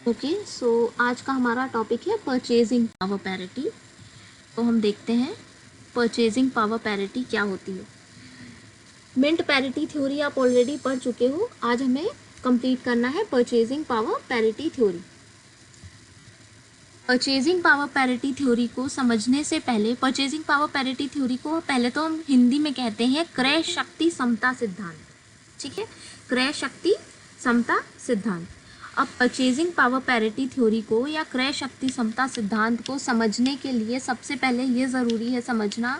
Okay, सो आज का हमारा टॉपिक है परचेजिंग पावर पैरिटी। तो हम देखते हैं परचेजिंग पावर पैरिटी क्या होती है। मिंट पैरिटी थ्योरी आप ऑलरेडी पढ़ चुके हो, आज हमें कंप्लीट करना है purchasing power parity theory. Purchasing power parity theory को समझने से पहले, परचेजिंग पावर पैरिटी थ्योरी को पहले तो हम हिंदी में कहते हैं क्रय शक्ति समता सिद्धांत। ठीक है, क्रय शक्ति समता सिद्धांत। अब परचेजिंग पावर पैरिटी थ्योरी को या क्रय शक्ति समता सिद्धांत को समझने के लिए सबसे पहले ये ज़रूरी है समझना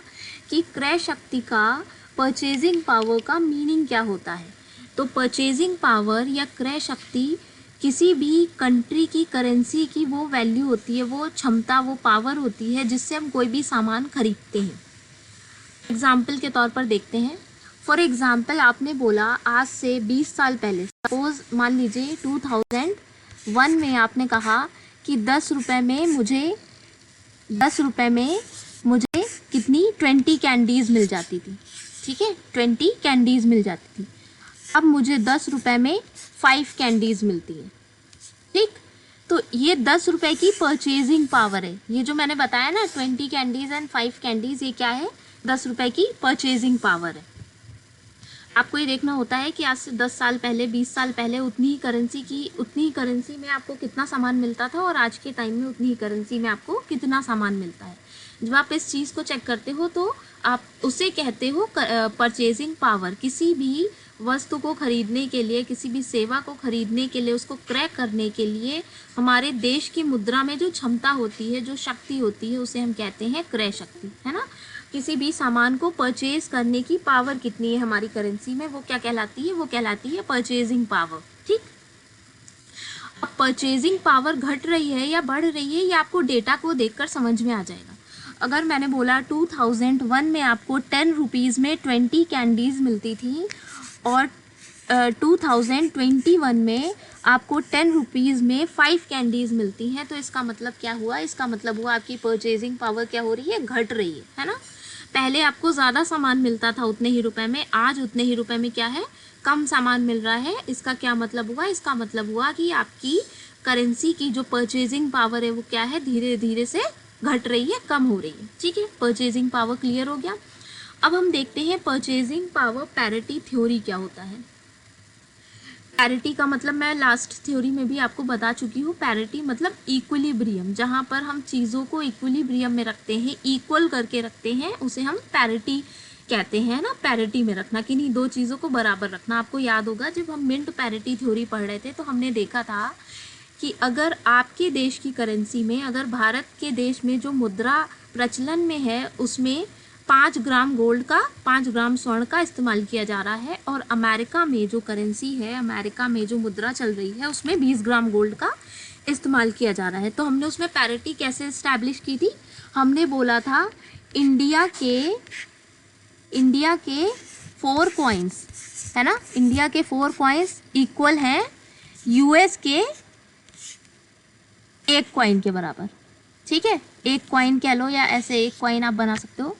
कि क्रय शक्ति का परचेजिंग पावर का मीनिंग क्या होता है। तो परचेजिंग पावर या क्रय शक्ति किसी भी कंट्री की करेंसी की वो वैल्यू होती है, वो क्षमता, वो पावर होती है जिससे हम कोई भी सामान खरीदते हैं। एग्जाम्पल के तौर पर देखते हैं। फॉर एग्जाम्पल आपने बोला आज से 20 साल पहले, सपोज मान लीजिए 2001 में आपने कहा कि 10 रुपये में मुझे कितनी 20 कैंडीज़ मिल जाती थी। ठीक है, 20 कैंडीज़ मिल जाती थी। अब मुझे 10 रुपये में 5 कैंडीज़ मिलती है। ठीक, तो ये 10 रुपये की परचेजिंग पावर है। ये जो मैंने बताया ना 20 कैंडीज़ एंड 5 कैंडीज़, ये क्या है? 10 रुपये की परचेजिंग पावर है। आपको ये देखना होता है कि आज से 10 साल पहले, 20 साल पहले उतनी ही करेंसी में आपको कितना सामान मिलता था और आज के टाइम में उतनी ही करेंसी में आपको कितना सामान मिलता है। जब आप इस चीज़ को चेक करते हो तो आप उसे कहते हो परचेजिंग पावर। किसी भी वस्तु को खरीदने के लिए, किसी भी सेवा को खरीदने के लिए, उसको क्रय करने के लिए हमारे देश की मुद्रा में जो क्षमता होती है, जो शक्ति होती है, उसे हम कहते हैं क्रय शक्ति, है ना। किसी भी सामान को परचेज करने की पावर कितनी है हमारी करेंसी में, वो क्या कहलाती है? वो कहलाती है परचेजिंग पावर। ठीक, अब परचेजिंग पावर घट रही है या बढ़ रही है, ये आपको डेटा को देखकर समझ में आ जाएगा। अगर मैंने बोला 2001 में आपको 10 रुपीज़ में 20 कैंडीज़ मिलती थी और 2021 में आपको 10 रुपीज़ में 5 कैंडीज़ मिलती हैं, तो इसका मतलब क्या हुआ? इसका मतलब हुआ आपकी परचेजिंग पावर क्या हो रही है? घट रही है ना। पहले आपको ज़्यादा सामान मिलता था उतने ही रुपए में, आज उतने ही रुपए में क्या है? कम सामान मिल रहा है। इसका क्या मतलब हुआ? इसका मतलब हुआ कि आपकी करेंसी की जो परचेजिंग पावर है वो क्या है? धीरे धीरे से घट रही है, कम हो रही है। ठीक है, परचेजिंग पावर क्लियर हो गया। अब हम देखते हैं परचेजिंग पावर पैरिटी थ्योरी क्या होता है। पैरिटी का मतलब मैं लास्ट थ्योरी में भी आपको बता चुकी हूँ। पैरिटी मतलब इक्विलिब्रियम, जहाँ पर हम चीज़ों को इक्विलिब्रियम में रखते हैं, इक्वल करके रखते हैं, उसे हम पैरिटी कहते हैं ना। पैरिटी में रखना, किन्हीं दो चीज़ों को बराबर रखना। आपको याद होगा जब हम मिंट पैरिटी थ्योरी पढ़ रहे थे तो हमने देखा था कि अगर आपके देश की करेंसी में, अगर भारत के देश में जो मुद्रा प्रचलन में है उसमें 5 ग्राम गोल्ड का, 5 ग्राम स्वर्ण का इस्तेमाल किया जा रहा है, और अमेरिका में जो करेंसी है, अमेरिका में जो मुद्रा चल रही है उसमें 20 ग्राम गोल्ड का इस्तेमाल किया जा रहा है, तो हमने उसमें पैरिटी कैसे इस्टेब्लिश की थी? हमने बोला था इंडिया के 4 कॉइन्स, है ना, इंडिया के 4 कॉइन्स इक्वल हैं यूएस के 1 कॉइन के बराबर। ठीक है, 1 कॉइन कह लो या ऐसे 1 कॉइन आप बना सकते हो।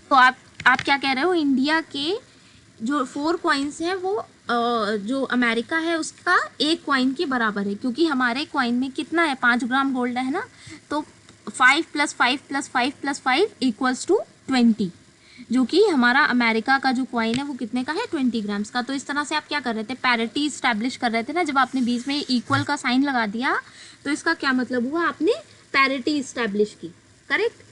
तो आप क्या कह रहे हो? इंडिया के जो 4 कॉइन्स हैं वो जो अमेरिका है उसका 1 कॉइन के बराबर है, क्योंकि हमारे कॉइन में कितना है? 5 ग्राम गोल्ड है ना। तो 5 + 5 + 5 + 5 = 20, जो कि हमारा अमेरिका का जो कॉइन है वो कितने का है? 20 ग्राम्स का। तो इस तरह से आप क्या कर रहे थे? पैरिटी इस्टेब्लिश कर रहे थे ना। जब आपने बीच में इक्वल का साइन लगा दिया तो इसका क्या मतलब हुआ? आपने पैरिटी इस्टेब्लिश की। करेक्ट।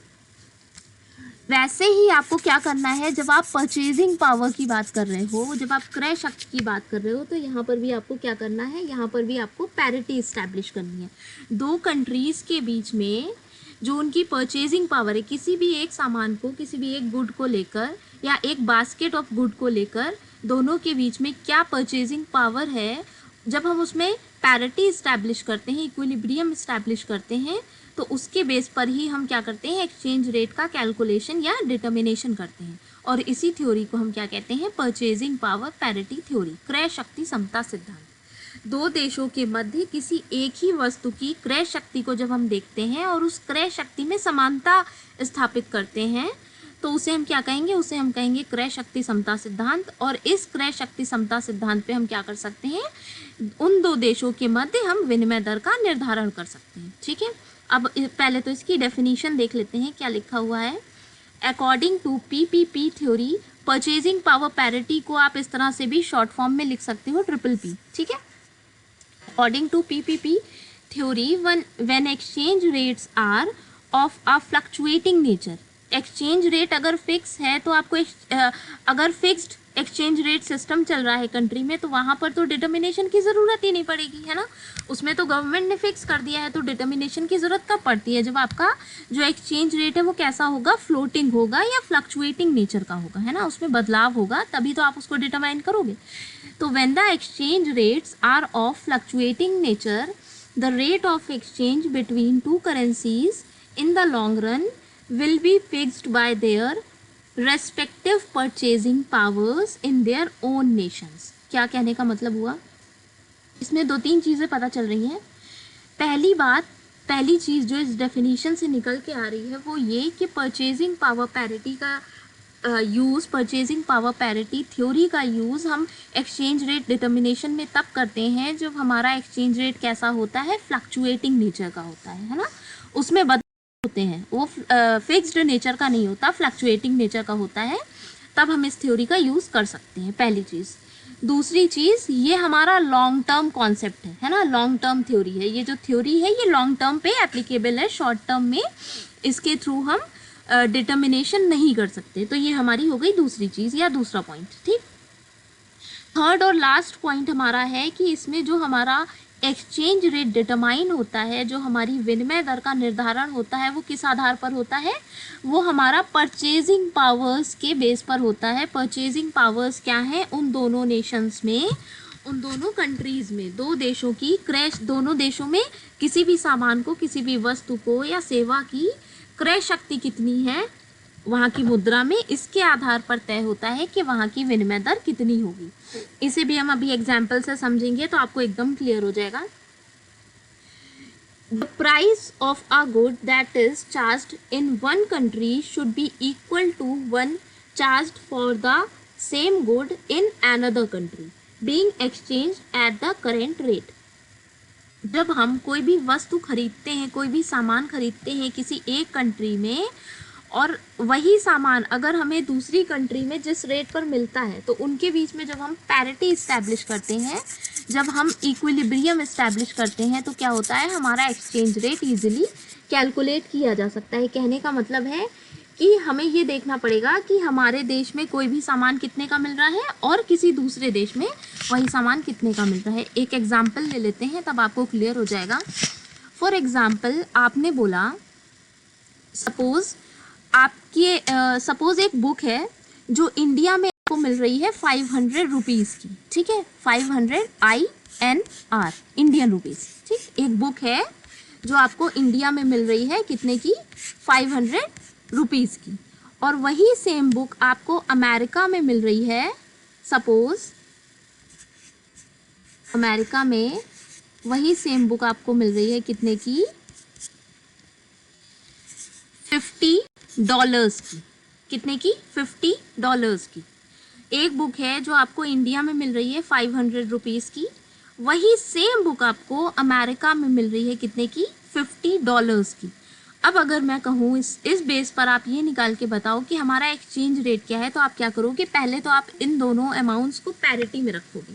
वैसे ही आपको क्या करना है, जब आप परचेजिंग पावर की बात कर रहे हो, जब आप क्रय शक्ति की बात कर रहे हो, तो यहाँ पर भी आपको क्या करना है? यहाँ पर भी आपको पैरिटी इस्टेब्लिश करनी है। दो कंट्रीज़ के बीच में जो उनकी परचेजिंग पावर है, किसी भी एक सामान को, किसी भी एक गुड को लेकर या एक बास्केट ऑफ गुड को लेकर, दोनों के बीच में क्या परचेजिंग पावर है, जब हम उसमें पैरिटी इस्टेब्लिश करते हैं, इक्विलिब्रियम इस्टेब्लिश करते हैं, तो उसके बेस पर ही हम क्या करते हैं? एक्सचेंज रेट का कैलकुलेशन या डिटर्मिनेशन करते हैं। और इसी थ्योरी को हम क्या कहते हैं? परचेजिंग पावर पैरिटी थ्योरी, क्रय शक्ति समता सिद्धांत। दो देशों के मध्य किसी एक ही वस्तु की क्रय शक्ति को जब हम देखते हैं और उस क्रय शक्ति में समानता स्थापित करते हैं, तो उसे हम क्या कहेंगे, उसे हम कहेंगे क्रय शक्ति समता सिद्धांत। और इस क्रय शक्ति समता सिद्धांत पे हम क्या कर सकते हैं, उन दो देशों के मध्य हम विनिमय दर का निर्धारण कर सकते हैं। ठीक है, अब पहले तो इसकी डेफिनेशन देख लेते हैं, क्या लिखा हुआ है। According to PPP theory, purchasing power parity को आप इस तरह से भी शॉर्ट फॉर्म में लिख सकते हो, ट्रिपल पी। ठीक है, according to PPP theory, when exchange rates are of a fluctuating nature, exchange rate अगर फिक्स है तो आपको अगर फिक्स्ड एक्सचेंज रेट सिस्टम चल रहा है कंट्री में, तो वहाँ पर तो डिटर्मिनेशन की ज़रूरत ही नहीं पड़ेगी, है ना। उसमें तो गवर्नमेंट ने फिक्स कर दिया है, तो डिटर्मिनेशन की ज़रूरत कब पड़ती है, जब आपका जो एक्सचेंज रेट है वो कैसा होगा, फ्लोटिंग होगा या फ्लक्चुएटिंग नेचर का होगा, है ना, उसमें बदलाव होगा, तभी तो आप उसको डिटरमाइन करोगे। तो when the exchange rates are of fluctuating nature, the rate of exchange between two currencies in the long run will be fixed by their respective purchasing powers in their own nations। क्या कहने का मतलब हुआ, इसमें दो तीन चीज़ें पता चल रही हैं। पहली बात, पहली चीज़ जो इस डेफिनेशन से निकल के आ रही है वो ये कि परचेजिंग पावर पैरिटी का use, purchasing power parity theory का यूज़ हम एक्सचेंज रेट डिटर्मिनेशन में तब करते हैं जब हमारा एक्सचेंज रेट कैसा होता है, फ्लक्चुएटिंग नेचर का होता है ना, उसमें होते हैं, वो फिक्स्ड नेचर का नहीं होता, फ्लक्चुएटिंग नेचर का होता है, तब हम इस थ्योरी का यूज़ कर सकते हैं, पहली चीज़। दूसरी चीज़, ये हमारा लॉन्ग टर्म कॉन्सेप्ट है ना, लॉन्ग टर्म थ्योरी है, ये जो थ्योरी है ये लॉन्ग टर्म पे एप्लीकेबल है, शॉर्ट टर्म में इसके थ्रू हम डिटर्मिनेशन नहीं कर सकते। तो ये हमारी हो गई दूसरी चीज़ या दूसरा पॉइंट। ठीक, थर्ड और लास्ट पॉइंट हमारा है कि इसमें जो हमारा एक्सचेंज रेट डिटरमाइन होता है, जो हमारी विनिमय दर का निर्धारण होता है, वो किस आधार पर होता है, वो हमारा परचेजिंग पावर्स के बेस पर होता है। परचेजिंग पावर्स क्या है, उन दोनों नेशंस में, उन दोनों कंट्रीज़ में, दो देशों की क्रय, दोनों देशों में किसी भी सामान को, किसी भी वस्तु को या सेवा की क्रय शक्ति कितनी है वहाँ की मुद्रा में, इसके आधार पर तय होता है कि वहाँ की विनिमय दर कितनी होगी। इसे भी हम अभी एग्जाम्पल से समझेंगे तो आपको एकदम क्लियर हो जाएगा। The price of a good that is charged in one country should be equal to one charged for the same good in another country being exchanged at the current rate. जब हम कोई भी वस्तु खरीदते हैं, कोई भी सामान खरीदते हैं किसी एक कंट्री में, और वही सामान अगर हमें दूसरी कंट्री में जिस रेट पर मिलता है, तो उनके बीच में जब हम पैरिटी इस्टेब्लिश करते हैं, जब हम इक्विलिब्रियम इस्टेब्लिश करते हैं, तो क्या होता है, हमारा एक्सचेंज रेट इजीली कैलकुलेट किया जा सकता है। कहने का मतलब है कि हमें ये देखना पड़ेगा कि हमारे देश में कोई भी सामान कितने का मिल रहा है और किसी दूसरे देश में वही सामान कितने का मिल रहा है। एक एग्जाम्पल ले लेते हैं, तब आपको क्लियर हो जाएगा। फॉर एग्जाम्पल, आपने बोला, सपोज़ आपकी सपोज़ एक बुक है जो इंडिया में आपको मिल रही है 500 रुपीज़ की। ठीक है, 500 INR, इंडियन रुपीज़। ठीक, एक बुक है जो आपको इंडिया में मिल रही है कितने की, 500 रुपीज़ की, और वही सेम बुक आपको अमेरिका में मिल रही है, सपोज़ अमेरिका में वही सेम बुक आपको मिल रही है कितने की, $50 की। कितने की, $50 की। एक बुक है जो आपको इंडिया में मिल रही है 500 रुपीज़ की, वही सेम बुक आपको अमेरिका में मिल रही है कितने की, $50 की। अब अगर मैं कहूँ इस बेस पर आप ये निकाल के बताओ कि हमारा एक्सचेंज रेट क्या है, तो आप क्या करोगे, पहले तो आप इन दोनों अमाउंट्स को पैरिटी में रखोगे।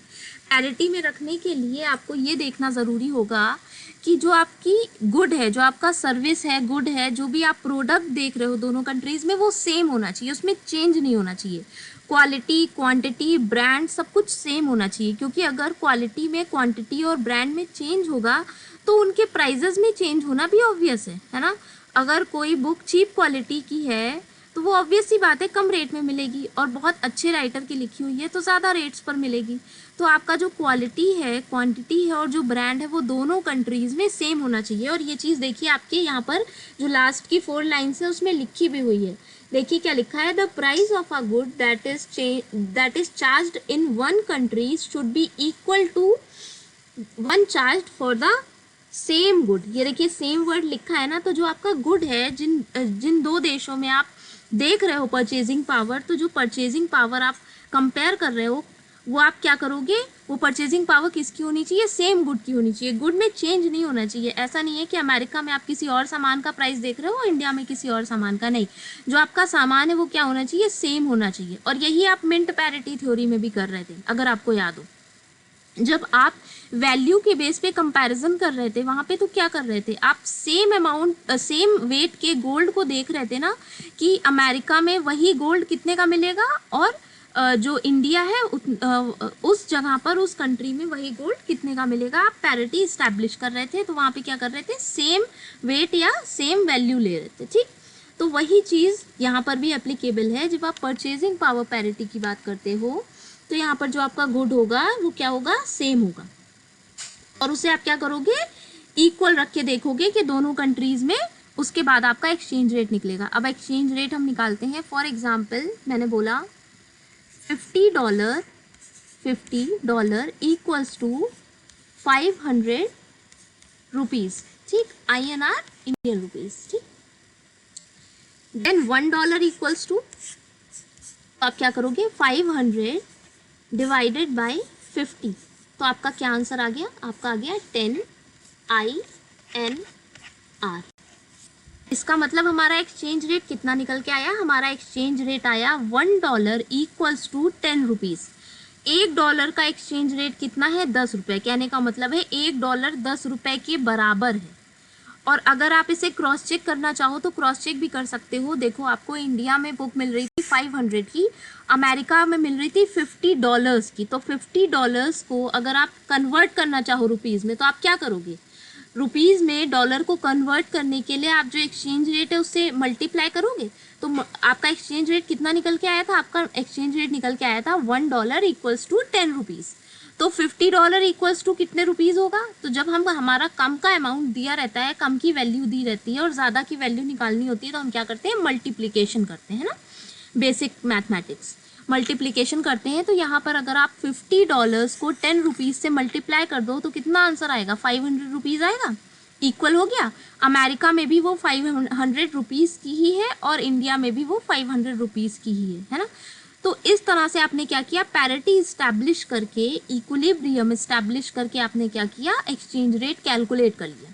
पैरिटी में रखने के लिए आपको ये देखना ज़रूरी होगा कि जो आपकी गुड है, जो आपका सर्विस है, गुड है, जो भी आप प्रोडक्ट देख रहे हो दोनों कंट्रीज़ में, वो सेम होना चाहिए, उसमें चेंज नहीं होना चाहिए। क्वालिटी, क्वांटिटी, ब्रांड सब कुछ सेम होना चाहिए, क्योंकि अगर क्वालिटी में, क्वांटिटी और ब्रांड में चेंज होगा तो उनके प्राइजेज़ में चेंज होना भी ऑब्वियस है ना। अगर कोई बुक चीप क्वालिटी की है तो वो ऑब्वियस सी बात है कम रेट में मिलेगी, और बहुत अच्छे राइटर की लिखी हुई है तो ज़्यादा रेट्स पर मिलेगी। तो आपका जो क्वालिटी है, क्वांटिटी है और जो ब्रांड है, वो दोनों कंट्रीज़ में सेम होना चाहिए। और ये चीज़ देखिए आपके यहाँ पर जो लास्ट की 4 लाइन्स है उसमें लिखी भी हुई है। देखिए क्या लिखा है, the price of a good that is charged in one country should be equal to one charged for the same good. ये देखिए सेम वर्ड लिखा है ना, तो जो आपका गुड है, जिन दो देशों में आप देख रहे हो परचेजिंग पावर, तो जो परचेजिंग पावर आप कंपेयर कर रहे हो वो आप क्या करोगे, वो परचेजिंग पावर किसकी होनी चाहिए, सेम गुड की होनी चाहिए। गुड में चेंज नहीं होना चाहिए। ऐसा नहीं है कि अमेरिका में आप किसी और सामान का प्राइस देख रहे हो, इंडिया में किसी और सामान का, नहीं। जो आपका सामान है वो क्या होना चाहिए, सेम होना चाहिए। और यही आप मिंट पैरिटी थ्योरी में भी कर रहे थे, अगर आपको याद हो। जब आप वैल्यू के बेस पे कंपैरिजन कर रहे थे वहाँ पे, तो क्या कर रहे थे आप, सेम अमाउंट सेम वेट के गोल्ड को देख रहे थे ना, कि अमेरिका में वही गोल्ड कितने का मिलेगा, और जो इंडिया है उस जगह पर, उस कंट्री में वही गोल्ड कितने का मिलेगा। आप पैरिटी इस्टेब्लिश कर रहे थे, तो वहाँ पे क्या कर रहे थे, सेम वेट या सेम वैल्यू ले रहे थे, ठीक। तो वही चीज़ यहाँ पर भी एप्लीकेबल है। जब आप परचेजिंग पावर पैरिटी की बात करते हो, तो यहाँ पर जो आपका गुड होगा वो क्या होगा, सेम होगा। और उसे आप क्या करोगे, इक्वल रख के देखोगे कि दोनों कंट्रीज में, उसके बाद आपका एक्सचेंज रेट निकलेगा। अब एक्सचेंज रेट हम निकालते हैं। फॉर एग्जाम्पल मैंने बोला $50 इक्वल्स टू 500 रुपीज़, ठीक, INR इंडियन रुपीज़, ठीक। देन $1 इक्वल्स टू, आप क्या करोगे, 500 डिवाइडेड बाई 50, तो आपका क्या आंसर आ गया, आपका आ गया 10 INR। इसका मतलब हमारा एक्सचेंज रेट कितना निकल के आया, हमारा एक्सचेंज रेट आया $1 इक्वल्स टू 10 रुपीज़। $1 का एक्सचेंज रेट कितना है, 10 रुपये। कहने का मतलब है $1 10 रुपये के बराबर है। और अगर आप इसे क्रॉस चेक करना चाहो तो क्रॉस चेक भी कर सकते हो। देखो, आपको इंडिया में बुक मिल रही थी 500 की, अमेरिका में मिल रही थी $50 की। तो $50 को अगर आप कन्वर्ट करना चाहो रुपीज़ में, तो आप क्या करोगे, रुपीज़ में डॉलर को कन्वर्ट करने के लिए आप जो एक्सचेंज रेट है उससे मल्टीप्लाई करोगे। तो आपका एक्सचेंज रेट कितना निकल के आया था, आपका एक्सचेंज रेट निकल के आया था $1 इक्वल्स टू 10 रुपीज़। तो $50 इक्वल्स टू कितने रुपीज़ होगा। तो जब हम, हमारा कम का अमाउंट दिया रहता है, कम की वैल्यू दी रहती है और ज़्यादा की वैल्यू निकालनी होती है, तो हम क्या करते हैं, मल्टीप्लिकेशन करते हैं ना, बेसिक मैथमेटिक्स, मल्टीप्लिकेशन करते हैं। तो यहाँ पर अगर आप $50 को 10 रुपीज़ से मल्टीप्लाई कर दो तो कितना आंसर आएगा, 500 रुपीज़ आएगा। इक्वल हो गया। अमेरिका में भी वो 500 रुपीज़ की ही है और इंडिया में भी वो 500 रुपीज़ की ही है ना। तो इस तरह से आपने क्या किया, पैरिटी इस्टेब्लिश करके, इक्विलिब्रियम इस्टेब्लिश करके आपने क्या किया, एक्सचेंज रेट कैलकुलेट कर लिया।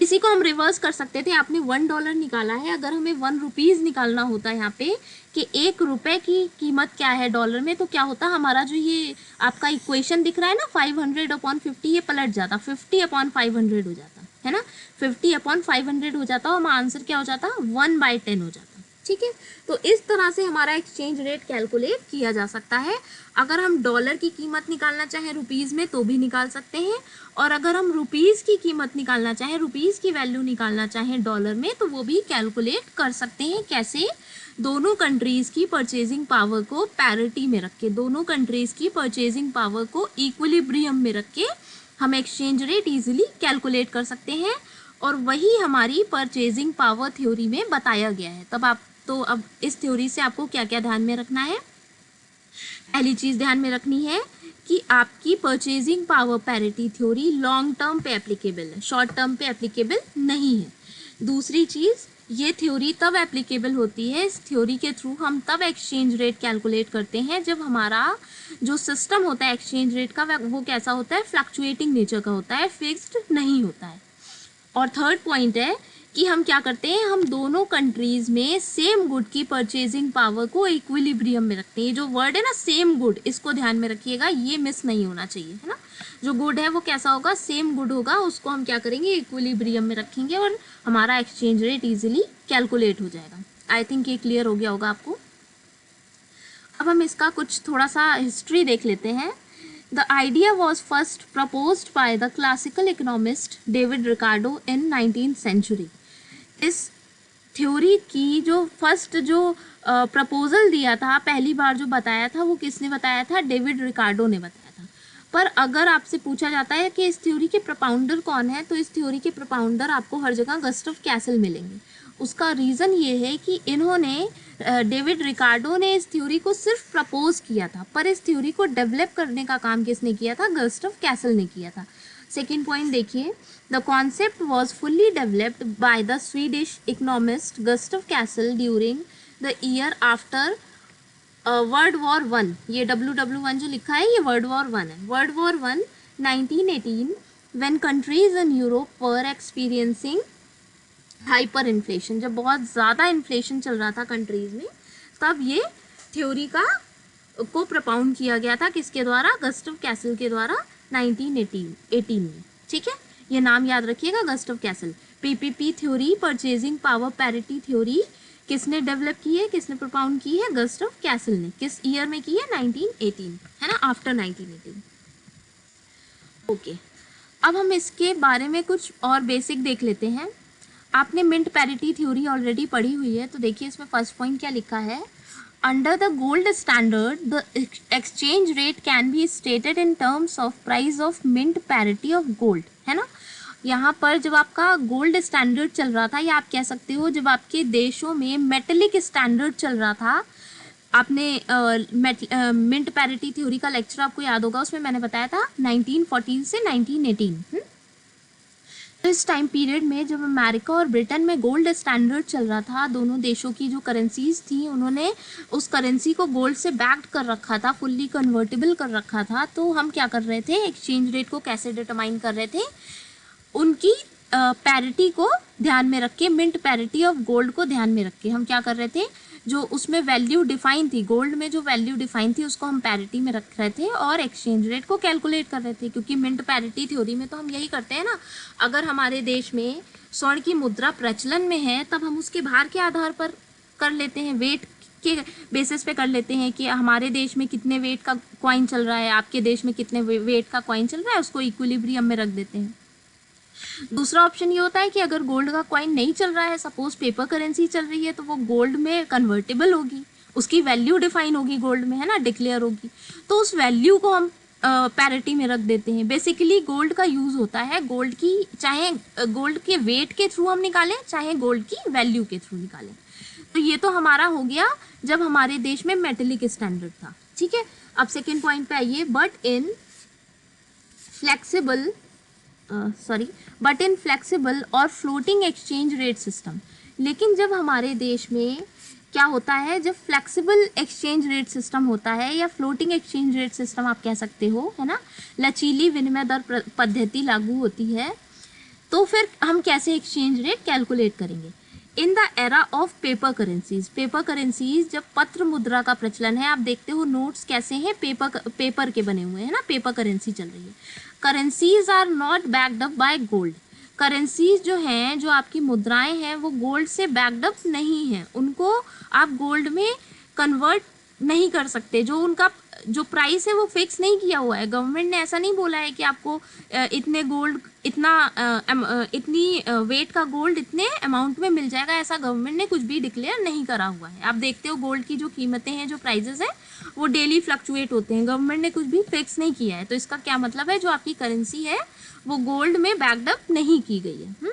इसी को हम रिवर्स कर सकते थे। आपने $1 निकाला है, अगर हमें 1 रुपीज़ निकालना होता है यहाँ पे कि 1 रुपये की कीमत क्या है डॉलर में, तो क्या होता, हमारा जो ये आपका इक्वेशन दिख रहा है ना 500/50, ये पलट जाता, 50/500 हो जाता है ना, 50/500 हो जाता, और हमारा आंसर क्या हो जाता, 1/10 हो जाता। ठीक है, तो इस तरह से हमारा एक्सचेंज रेट कैलकुलेट किया जा सकता है। अगर हम डॉलर की कीमत निकालना चाहें रुपीज़ में तो भी निकाल सकते हैं, और अगर हम रुपीज़ की कीमत निकालना चाहें, रुपीज़ की वैल्यू निकालना चाहें डॉलर में, तो वो भी कैलकुलेट कर सकते हैं। कैसे, दोनों कंट्रीज़ की परचेजिंग पावर को पैरिटी में रख के, दोनों कंट्रीज़ की परचेजिंग पावर को इक्विलिब्रियम में रख के हम एक्सचेंज रेट ईजिली कैलकुलेट कर सकते हैं। और वही हमारी परचेजिंग पावर थ्योरी में बताया गया है। तब आप, तो अब इस थ्योरी से आपको क्या क्या ध्यान में रखना है, पहली चीज़ ध्यान में रखनी है कि आपकी purchasing power parity theory long term पे एप्लीकेबल है, शॉर्ट टर्म पे एप्लीकेबल नहीं है। दूसरी चीज़, ये थ्योरी तब एप्लीकेबल होती है, इस थ्योरी के थ्रू हम तब एक्सचेंज रेट कैलकुलेट करते हैं जब हमारा जो सिस्टम होता है एक्सचेंज रेट का, वो कैसा होता है, फ्लक्चुएटिंग नेचर का होता है, फिक्स्ड नहीं होता है। और थर्ड पॉइंट है कि हम क्या करते हैं, हम दोनों कंट्रीज़ में सेम गुड की परचेजिंग पावर को इक्विलिब्रियम में रखते हैं। जो वर्ड है ना सेम गुड, इसको ध्यान में रखिएगा, ये मिस नहीं होना चाहिए, है ना। जो गुड है वो कैसा होगा, सेम गुड होगा, उसको हम क्या करेंगे, इक्विलिब्रियम में रखेंगे और हमारा एक्सचेंज रेट ईजिली कैलकुलेट हो जाएगा। आई थिंक ये क्लियर हो गया होगा आपको। अब हम इसका कुछ थोड़ा सा हिस्ट्री देख लेते हैं। The idea was first proposed by the classical economist David Ricardo in 19th century. इस थ्योरी की जो फर्स्ट जो प्रपोजल दिया था, पहली बार जो बताया था, वो किसने बताया था, डेविड रिकार्डो ने बताया था। पर अगर आपसे पूछा जाता है कि इस थ्योरी के प्रपाउंडर कौन है, तो इस थ्योरी के प्रपाउंडर आपको हर जगह गस्टव कैसल मिलेंगे। उसका रीज़न ये है कि इन्होंने, डेविड रिकार्डो ने इस थ्योरी को सिर्फ प्रपोज किया था, पर इस थ्योरी को डेवलप करने का काम किसने किया था, गस्टव कैसल ने किया था। सेकेंड पॉइंट देखिए, the concept was fully developed by the Swedish economist Gustav Cassel during the year after world war one. ये WW1 जो लिखा है ये वर्ल्ड वॉर वन है। World war one 1918 when countries in Europe were experiencing hyper inflation, जब बहुत ज़्यादा inflation चल रहा था कंट्रीज़ में, तब ये थ्योरी को प्रपाउंड किया गया था, किसके द्वारा? गस्टव कैसल के द्वारा 1918 में। ठीक है, ये नाम याद रखिएगा, Gustav Cassel. PPP theory, purchasing power parity theory किसने डेवलप की है, किसने प्रपाउंड की है? गस्टव कैसल ने। किस ईयर में की है? 1918, है ना, आफ्टर 1918। ओके, अब हम इसके बारे में कुछ और बेसिक देख लेते हैं। आपने मिंट पैरिटी थ्योरी ऑलरेडी पढ़ी हुई है, तो देखिए इसमें फर्स्ट पॉइंट क्या लिखा है, under the gold standard the exchange rate can be stated in terms of price of mint parity of gold, है ना। यहाँ पर जब आपका गोल्ड स्टैंडर्ड चल रहा था, या आप कह सकते हो जब आपके देशों में मेटलिक स्टैंडर्ड चल रहा था, आपने मिंट पैरिटी थ्योरी का लेक्चर आपको याद होगा, उसमें मैंने बताया था 1914 से 1918। तो इस टाइम पीरियड में जब अमेरिका और ब्रिटेन में गोल्ड स्टैंडर्ड चल रहा था, दोनों देशों की जो करेंसीज थी उन्होंने उस करेंसी को गोल्ड से बैक्ड कर रखा था, फुल्ली कन्वर्टेबल कर रखा था। तो हम क्या कर रहे थे, एक्सचेंज रेट को कैसे डिटरमाइन कर रहे थे, उनकी पैरिटी को ध्यान में रख के, मिंट पैरिटी ऑफ गोल्ड को ध्यान में रख के हम क्या कर रहे थे, जो उसमें वैल्यू डिफाइन थी, गोल्ड में जो वैल्यू डिफाइन थी उसको हम पैरिटी में रख रहे थे और एक्सचेंज रेट को कैलकुलेट कर रहे थे। क्योंकि मिंट पैरिटी थ्योरी में तो हम यही करते हैं ना, अगर हमारे देश में स्वर्ण की मुद्रा प्रचलन में है तब हम उसके भार के आधार पर कर लेते हैं, वेट के बेसिस पे कर लेते हैं कि हमारे देश में कितने वेट का कॉइन चल रहा है, आपके देश में कितने वेट का कॉइन चल रहा है, उसको इक्विलिब्रियम में रख देते हैं। दूसरा ऑप्शन ये होता है कि अगर गोल्ड का कॉइन नहीं चल रहा है, सपोज पेपर करेंसी चल रही है, तो वो गोल्ड में कन्वर्टेबल होगी, उसकी वैल्यू डिफाइन होगी गोल्ड में, है ना, डिक्लेयर होगी, तो उस वैल्यू को हम पैरिटी में रख देते हैं। बेसिकली गोल्ड का यूज होता है, गोल्ड की, चाहे गोल्ड के वेट के थ्रू हम निकालें, चाहे गोल्ड की वैल्यू के थ्रू निकालें। तो ये तो हमारा हो गया जब हमारे देश में मेटलिक स्टैंडर्ड था। ठीक है, अब सेकेंड पॉइंट पे आइए, बट इन फ्लेक्सिबल और फ्लोटिंग एक्सचेंज रेट सिस्टम। लेकिन जब हमारे देश में क्या होता है, जब फ्लेक्सिबल एक्सचेंज रेट सिस्टम होता है या फ्लोटिंग एक्सचेंज रेट सिस्टम आप कह सकते हो, है ना, लचीली विनिमय दर पद्धति लागू होती है, तो फिर हम कैसे एक्सचेंज रेट कैलकुलेट करेंगे? In the era of paper currencies, जब पत्र मुद्रा का प्रचलन है, आप देखते हो नोट्स कैसे हैं, पेपर के बने हुए हैं ना, पेपर करेंसी चल रही है। Currencies are not backed up by gold, currencies जो हैं, जो आपकी मुद्राएं हैं, वो गोल्ड से बैक्ड अप नहीं है, उनको आप गोल्ड में कन्वर्ट नहीं कर सकते। जो उनका जो प्राइस है वो फिक्स नहीं किया हुआ है, गवर्नमेंट ने ऐसा नहीं बोला है कि आपको इतने गोल्ड, इतनी वेट का गोल्ड इतने अमाउंट में मिल जाएगा, ऐसा गवर्नमेंट ने कुछ भी डिक्लेयर नहीं करा हुआ है। आप देखते हो गोल्ड की जो कीमतें हैं, जो प्राइजेस हैं, वो डेली फ्लक्चुएट होते हैं, गवर्नमेंट ने कुछ भी फिक्स नहीं किया है। तो इसका क्या मतलब है, जो आपकी करेंसी है वो गोल्ड में बैक्ड अप नहीं की गई है।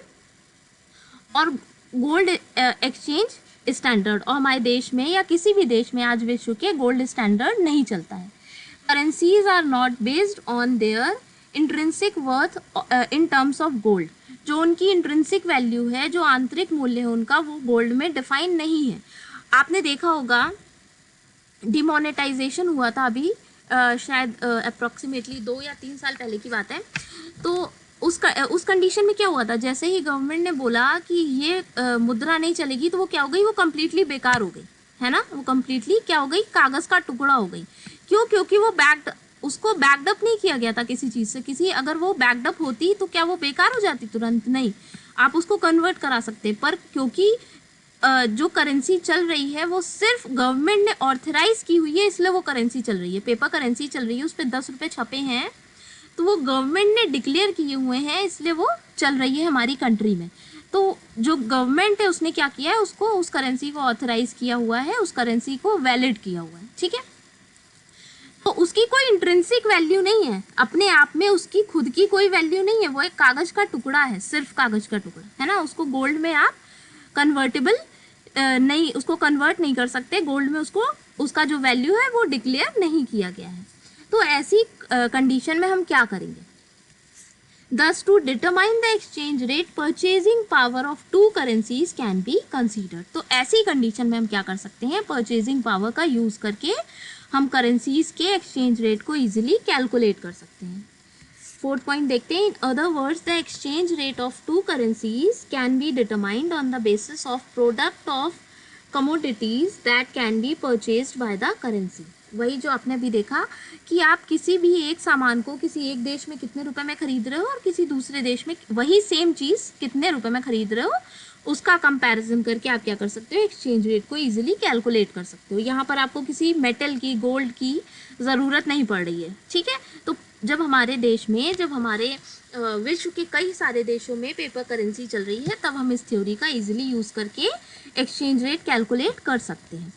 और गोल्ड एक्सचेंज स्टैंडर्ड, और हमारे देश में या किसी भी देश में आज विश्व के गोल्ड स्टैंडर्ड नहीं चलता है। Currencies are not based on their intrinsic worth in terms of gold, जो उनकी इंट्रिंसिक वैल्यू है, जो आंतरिक मूल्य है उनका, वो गोल्ड में डिफाइन नहीं है। आपने देखा होगा डिमोनेटाइजेशन हुआ था अभी, शायद अप्रॉक्सीमेटली 2 या 3 साल पहले की बात है। तो उस कंडीशन में क्या हुआ था, जैसे ही गवर्नमेंट ने बोला कि ये मुद्रा नहीं चलेगी, तो वो क्या हो गई, वो कम्प्लीटली बेकार हो गई, है ना, वो कम्प्लीटली क्या हो गई, कागज़ का टुकड़ा हो गई। क्यों? क्योंकि वो उसको बैक्ड अप नहीं किया गया था किसी चीज़ से। अगर वो बैक्ड अप होती तो क्या वो बेकार हो जाती तुरंत? नहीं, आप उसको कन्वर्ट करा सकते, पर क्योंकि जो करेंसी चल रही है वो सिर्फ गवर्नमेंट ने ऑथराइज की हुई है, इसलिए वो करेंसी चल रही है। पेपर करेंसी चल रही है, उस पर 10 रुपये छपे हैं, तो वो गवर्नमेंट ने डिक्लेयर किए हुए हैं, इसलिए वो चल रही है हमारी कंट्री में। तो जो गवर्नमेंट है उसने क्या किया है, उसको, उस करेंसी को ऑथराइज किया हुआ है, उस करेंसी को वैलिड किया हुआ है। ठीक है, तो उसकी कोई इंट्रिंसिक वैल्यू नहीं है, अपने आप में उसकी खुद की कोई वैल्यू नहीं है, वो एक कागज़ का टुकड़ा है, सिर्फ कागज़ का टुकड़ा, है ना। उसको गोल्ड में आप कन्वर्टेबल नहीं, उसको कन्वर्ट नहीं कर सकते गोल्ड में, उसको, उसका जो वैल्यू है वो डिक्लेयर नहीं किया गया है। तो ऐसी कंडीशन में हम क्या करेंगे, Thus, to determine the exchange rate, purchasing power of two currencies can be considered. तो ऐसी कंडीशन में हम क्या कर सकते हैं, परचेजिंग पावर का यूज करके हम करेंसीज के एक्सचेंज रेट को इजीली कैलकुलेट कर सकते हैं. फोर्थ पॉइंट देखते हैं. In other words, the exchange rate of two currencies can be determined on the basis of product of commodities that can be purchased by the currency. वही जो आपने अभी देखा कि आप किसी भी एक सामान को किसी एक देश में कितने रुपए में खरीद रहे हो और किसी दूसरे देश में वही सेम चीज़ कितने रुपए में खरीद रहे हो, उसका कंपैरिजन करके आप क्या कर सकते हो, एक्सचेंज रेट को इजीली कैलकुलेट कर सकते हो. यहाँ पर आपको किसी मेटल की, गोल्ड की ज़रूरत नहीं पड़ रही है. ठीक है. तो जब हमारे देश में, जब हमारे विश्व के कई सारे देशों में पेपर करेंसी चल रही है, तब हम इस थ्योरी का इजीली यूज़ करके एक्सचेंज रेट कैलकुलेट कर सकते हैं.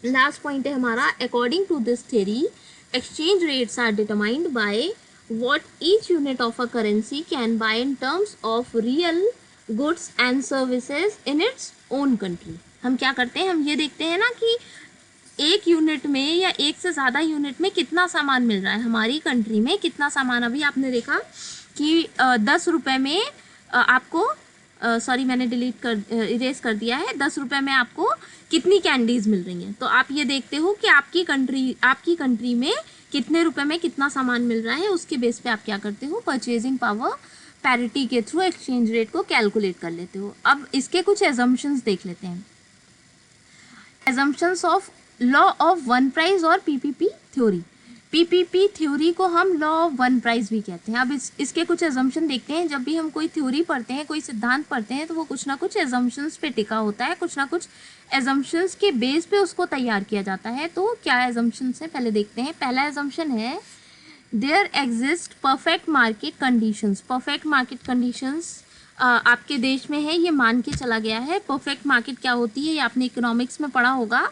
लास्ट पॉइंट है हमारा, according to this theory exchange rates are determined by what each unit of a currency can buy in terms of real goods and services in its own country. हम क्या करते हैं, हम ये देखते हैं ना कि एक यूनिट में या एक से ज़्यादा यूनिट में कितना सामान मिल रहा है, हमारी कंट्री में कितना सामान. अभी आपने देखा कि 10 रुपये में आपको सॉरी मैंने इरेज कर दिया है, 10 रुपये में आपको कितनी कैंडीज़ मिल रही हैं. तो आप ये देखते हो कि आपकी कंट्री में कितने रुपए में कितना सामान मिल रहा है, उसके बेस पे आप क्या करते हो, परचेजिंग पावर पैरिटी के थ्रू एक्सचेंज रेट को कैलकुलेट कर लेते हो. अब इसके कुछ एजम्पशंस देख लेते हैं. Assumptions of law of one price और पीपीपी थ्योरी. पीपीपी थ्योरी को हम लॉ ऑफ वन प्राइस भी कहते हैं. अब इसके कुछ एजम्पशन देखते हैं. जब भी हम कोई थ्योरी पढ़ते हैं, कोई सिद्धांत पढ़ते हैं, तो वो कुछ ना कुछ एजम्पशंस पे टिका होता है, कुछ ना कुछ एजम्पशंस के बेस पे उसको तैयार किया जाता है. तो क्या एजम्पशंस है पहले देखते हैं. पहला एजम्पशन है, there exist perfect market conditions. Perfect market conditions आपके देश में है, ये मान के चला गया है. परफेक्ट मार्केट क्या होती है, ये आपने इकोनॉमिक्स में पढ़ा होगा,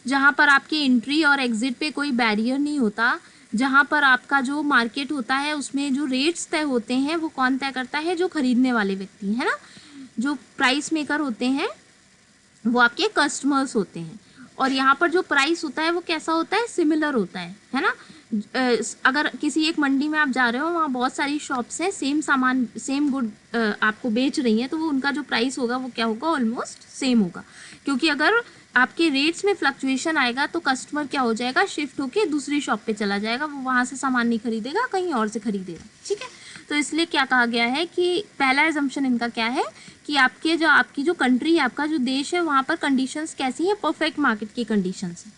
जहाँ पर आपके एंट्री और एग्जिट पे कोई बैरियर नहीं होता, जहाँ पर आपका जो मार्केट होता है उसमें जो रेट्स तय होते हैं वो कौन तय करता है, जो खरीदने वाले व्यक्ति है ना, जो प्राइस मेकर होते हैं वो आपके कस्टमर्स होते हैं. और यहाँ पर जो प्राइस होता है वो कैसा होता है, सिमिलर होता है ना. अगर किसी एक मंडी में आप जा रहे हो, वहाँ बहुत सारी शॉप्स हैं, सेम सामान सेम गुड आपको बेच रही हैं, तो वो उनका जो प्राइस होगा वो क्या होगा, ऑलमोस्ट सेम होगा. क्योंकि अगर आपके रेट्स में फ्लक्चुएशन आएगा तो कस्टमर क्या हो जाएगा, शिफ्ट होके दूसरी शॉप पे चला जाएगा, वो वहाँ से सामान नहीं खरीदेगा, कहीं और से खरीदेगा. ठीक है. तो इसलिए क्या कहा गया है कि पहला एजम्पशन इनका क्या है कि आपकी जो कंट्री है, आपका जो देश है, वहाँ पर कंडीशंस कैसी है, परफेक्ट मार्केट की कंडीशंस है.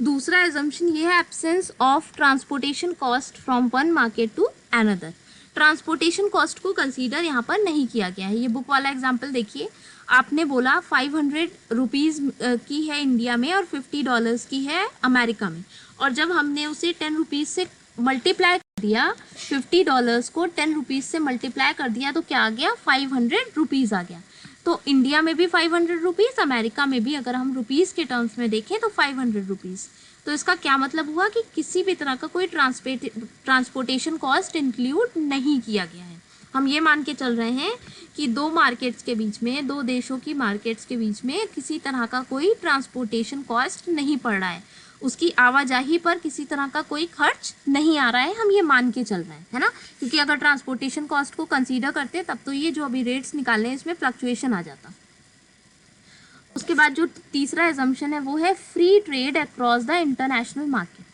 दूसरा एजम्पशन ये है, absence of transportation cost from one market to another. Transportation cost को कंसीडर यहाँ पर नहीं किया गया है. ये बुक वाला एग्जाम्पल देखिए. आपने बोला 500 रुपीज़ की है इंडिया में और $50 की है अमेरिका में, और जब हमने उसे 10 रुपीज़ से मल्टीप्लाई कर दिया, $50 को 10 रुपीज़ से मल्टीप्लाई कर दिया, तो क्या आ गया, 500 रुपीज़ आ गया. तो इंडिया में भी 500 रुपीज़, अमेरिका में भी अगर हम रुपीज़ के टर्म्स में देखें तो 500 रुपीज़. तो इसका क्या मतलब हुआ कि किसी भी तरह का कोई ट्रांसपोर्टेशन कॉस्ट इंक्लूड नहीं किया गया है. हम ये मान के चल रहे हैं कि दो मार्केट्स के बीच में, दो देशों की मार्केट्स के बीच में किसी तरह का कोई ट्रांसपोर्टेशन कॉस्ट नहीं पड़ रहा है, उसकी आवाजाही पर किसी तरह का कोई खर्च नहीं आ रहा है. हम ये मान के चल रहे हैं, है ना. क्योंकि अगर ट्रांसपोर्टेशन कॉस्ट को कंसीडर करते तब तो ये जो अभी रेट्स निकाले हैं इसमें फ्लक्चुएशन आ जाता. उसके बाद जो तीसरा एजम्पशन है वो है free trade across the international market.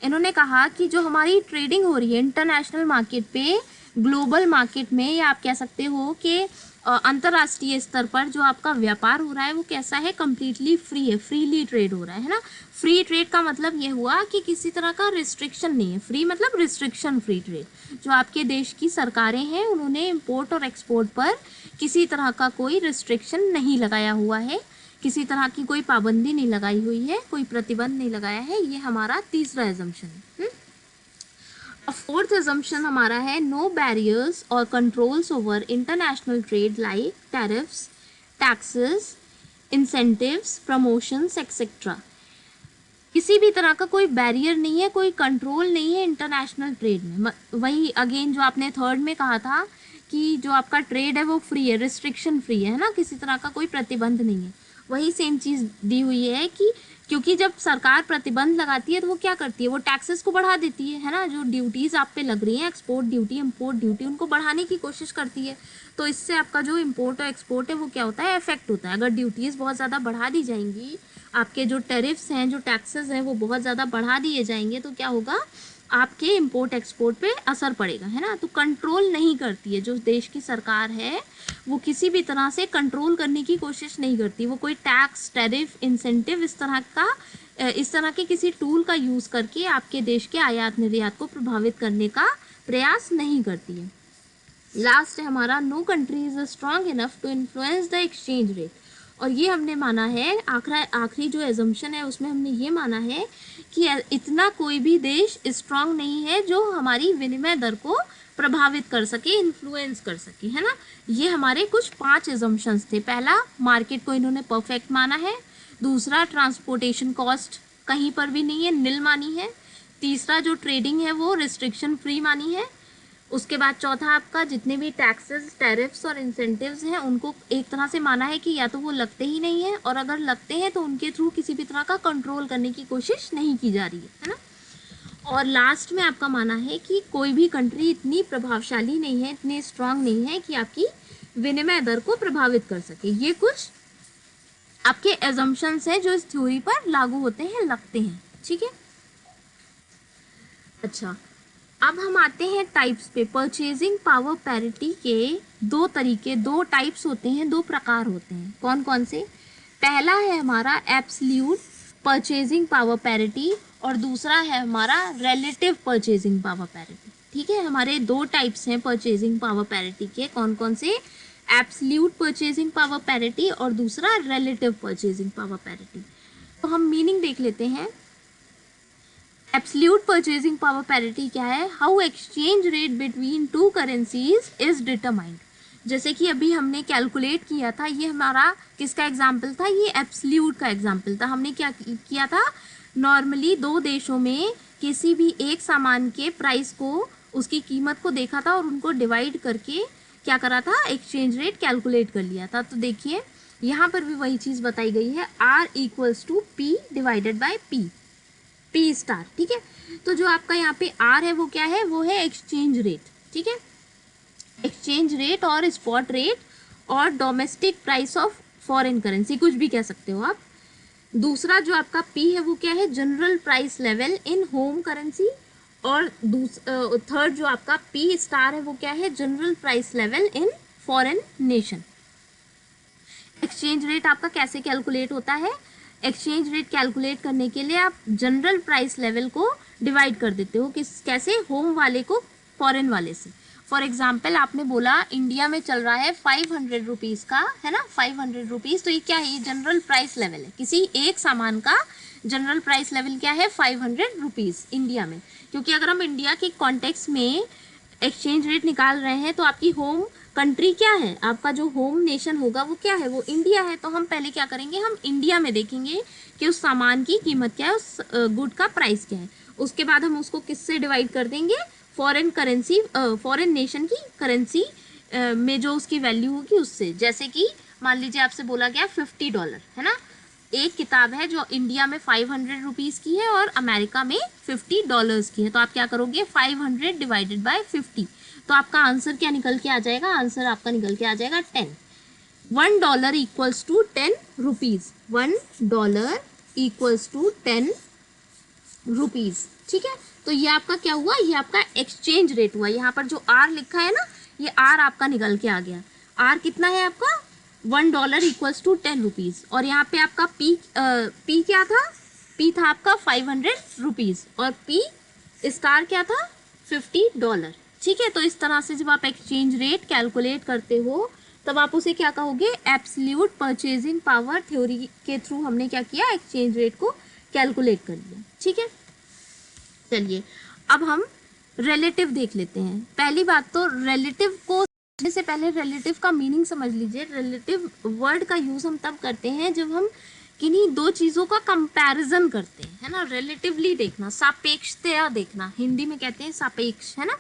इन्होंने कहा कि जो हमारी ट्रेडिंग हो रही है इंटरनेशनल मार्केट पे, ग्लोबल मार्केट में, या आप कह सकते हो कि अंतर्राष्ट्रीय स्तर पर जो आपका व्यापार हो रहा है वो कैसा है, कम्प्लीटली फ्री है, फ्रीली ट्रेड हो रहा है ना. फ्री ट्रेड का मतलब ये हुआ कि किसी तरह का रिस्ट्रिक्शन नहीं है. फ्री मतलब रिस्ट्रिक्शन फ्री ट्रेड. जो आपके देश की सरकारें हैं उन्होंने इम्पोर्ट और एक्सपोर्ट पर किसी तरह का कोई रिस्ट्रिक्शन नहीं लगाया हुआ है, किसी तरह की कोई पाबंदी नहीं लगाई हुई है, कोई प्रतिबंध नहीं लगाया है. ये हमारा तीसरा एजम्पशन है. फोर्थ एजम्पशन हमारा है, नो बैरियर्स और controls over international trade like tariffs, taxes, incentives, promotions etcetera. किसी भी तरह का कोई बैरियर नहीं है, कोई कंट्रोल नहीं है इंटरनेशनल ट्रेड में. वही अगेन जो आपने थर्ड में कहा था कि जो आपका ट्रेड है वो फ्री है, रिस्ट्रिक्शन फ्री है ना, किसी तरह का कोई प्रतिबंध नहीं है. वही सेम चीज़ दी हुई है कि क्योंकि जब सरकार प्रतिबंध लगाती है तो वो क्या करती है, वो टैक्सेस को बढ़ा देती है ना, जो ड्यूटीज़ आप पे लग रही हैं, एक्सपोर्ट ड्यूटी, इम्पोर्ट ड्यूटी, उनको बढ़ाने की कोशिश करती है। तो इससे आपका जो इम्पोर्ट और एक्सपोर्ट है वो क्या होता है, इफेक्ट होता है। अगर ड्यूटीज़ बहुत ज़्यादा बढ़ा दी जाएंगी, आपके जो टैरिफ्स हैं, जो टैक्सेस हैं, वो बहुत ज़्यादा बढ़ा दिए जाएंगे, तो क्या होगा, आपके इम्पोर्ट एक्सपोर्ट पे असर पड़ेगा, है ना। तो कंट्रोल नहीं करती है जो देश की सरकार है, वो किसी भी तरह से कंट्रोल करने की कोशिश नहीं करती। वो कोई टैक्स, टैरिफ, इंसेंटिव इस तरह के किसी टूल का यूज़ करके आपके देश के आयात निर्यात को प्रभावित करने का प्रयास नहीं करती है। लास्ट है हमारा, no country is strong enough to influence the exchange rate. और ये हमने माना है, आखिरी जो एजम्पशन है उसमें हमने ये माना है कि इतना कोई भी देश स्ट्रांग नहीं है जो हमारी विनिमय दर को प्रभावित कर सके, इन्फ्लुएंस कर सके, है ना। ये हमारे कुछ 5 एजम्पशंस थे। पहला, मार्केट को इन्होंने परफेक्ट माना है। दूसरा, ट्रांसपोर्टेशन कॉस्ट कहीं पर भी नहीं है, निल मानी है। तीसरा, जो ट्रेडिंग है वो रिस्ट्रिक्शन फ्री मानी है। उसके बाद चौथा, आपका जितने भी टैक्सेस, टैरिफ्स और इंसेंटिव्स हैं उनको एक तरह से माना है कि या तो वो लगते ही नहीं है, और अगर लगते हैं तो उनके थ्रू किसी भी तरह का कंट्रोल करने की कोशिश नहीं की जा रही है ना। और लास्ट में आपका माना है कि कोई भी कंट्री इतनी प्रभावशाली नहीं है, इतनी स्ट्रांग नहीं है कि आपकी विनिमय दर को प्रभावित कर सके। ये कुछ आपके एजम्पशंस हैं जो इस थ्योरी पर लागू होते हैं, लगते हैं, ठीक है। अच्छा, अब हम आते हैं टाइप्स पे। परचेजिंग पावर पैरिटी के 2 तरीके, 2 टाइप्स होते हैं, 2 प्रकार होते हैं। कौन कौन से? पहला है हमारा एब्सोल्यूट परचेजिंग पावर पैरिटी, और दूसरा है हमारा रिलेटिव परचेजिंग पावर पैरिटी, ठीक है। हमारे 2 टाइप्स हैं परचेजिंग पावर पैरिटी के। कौन कौन से? एब्सोल्यूट परचेजिंग पावर पैरिटी और दूसरा रिलेटिव परचेजिंग पावर पैरिटी। तो हम मीनिंग देख लेते हैं। एब्सोल्यूट परचेजिंग पावर पैरिटी क्या है? How exchange rate between 2 currencies is determined. जैसे कि अभी हमने कैलकुलेट किया था, ये हमारा किसका एग्जाम्पल था? ये एब्सोल्यूट का एग्जाम्पल था। हमने क्या किया था? नॉर्मली 2 देशों में किसी भी एक सामान के प्राइस को, उसकी कीमत को देखा था और उनको डिवाइड करके क्या करा था? एक्सचेंज रेट कैलकुलेट कर लिया था। तो देखिए यहाँ पर भी वही चीज़ बताई गई है, R equals to P divided by P star, ठीक है। तो जो आपका यहाँ पे R है वो क्या है? वो है एक्सचेंज रेट, ठीक है। एक्सचेंज रेट और स्पॉट रेट और domestic price of foreign currency, कुछ भी कह सकते हो आप। दूसरा जो आपका P है वो क्या है? General price level in home currency. और थर्ड जो आपका P स्टार है वो क्या है? General price level in foreign nation. Exchange rate आपका कैसे कैलकुलेट होता है? एक्सचेंज रेट कैलकुलेट करने के लिए आप जनरल प्राइस लेवल को डिवाइड कर देते हो, कैसे? होम वाले को फॉरेन वाले से। फॉर एग्जाम्पल आपने बोला इंडिया में चल रहा है 500 रुपीज़ का, है ना, 500 रुपीज़। तो ये क्या है? ये जनरल प्राइस लेवल है। किसी एक सामान का जनरल प्राइस लेवल क्या है? 500 रुपीज़ इंडिया में। क्योंकि अगर हम इंडिया के कॉन्टेक्स्ट में एक्सचेंज रेट निकाल रहे हैं तो आपकी होम कंट्री क्या है? आपका जो होम नेशन होगा वो क्या है? वो इंडिया है। तो हम पहले क्या करेंगे? हम इंडिया में देखेंगे कि उस सामान की कीमत क्या है, उस गुड का प्राइस क्या है। उसके बाद हम उसको किससे डिवाइड कर देंगे? फॉरेन करेंसी, फॉरेन नेशन की करेंसी में जो उसकी वैल्यू होगी उससे। जैसे कि मान लीजिए आपसे बोला गया $50, है ना। एक किताब है जो इंडिया में 500 रुपीज़ की है और अमेरिका में $50 की है। तो आप क्या करोगे? 500 डिवाइडेड बाय 50। तो आपका आंसर क्या निकल के आ जाएगा? आंसर आपका निकल के आ जाएगा 10। $1 equals to 10 rupees. $1 equals to 10 rupees, ठीक है। तो ये आपका क्या हुआ? ये आपका एक्सचेंज रेट हुआ। यहाँ पर जो R लिखा है ना, ये R आपका निकल के आ गया। R कितना है आपका? $1 इक्वल्स टू 10 रुपीज़। और यहाँ पे आपका P क्या था? P था आपका 500 रुपीज़ और P स्टार क्या था? $50, ठीक है। तो इस तरह से जब आप एक्सचेंज रेट कैलकुलेट करते हो तब आप उसे क्या कहोगे? एब्सोल्यूट परचेजिंग पावर थ्योरी के थ्रू हमने क्या किया? एक्सचेंज रेट को कैलकुलेट कर लिया, ठीक है। चलिए अब हम रिलेटिव देख लेते हैं। पहली बात तो रिलेटिव को समझने से पहले रिलेटिव का मीनिंग समझ लीजिए। रिलेटिव वर्ड का यूज़ हम तब करते हैं जब हम किन्हीं 2 चीज़ों का कंपैरिजन करते हैं, है ना। रिलेटिवली देखना, सापेक्षतया देखना, हिंदी में कहते हैं सापेक्ष, है ना।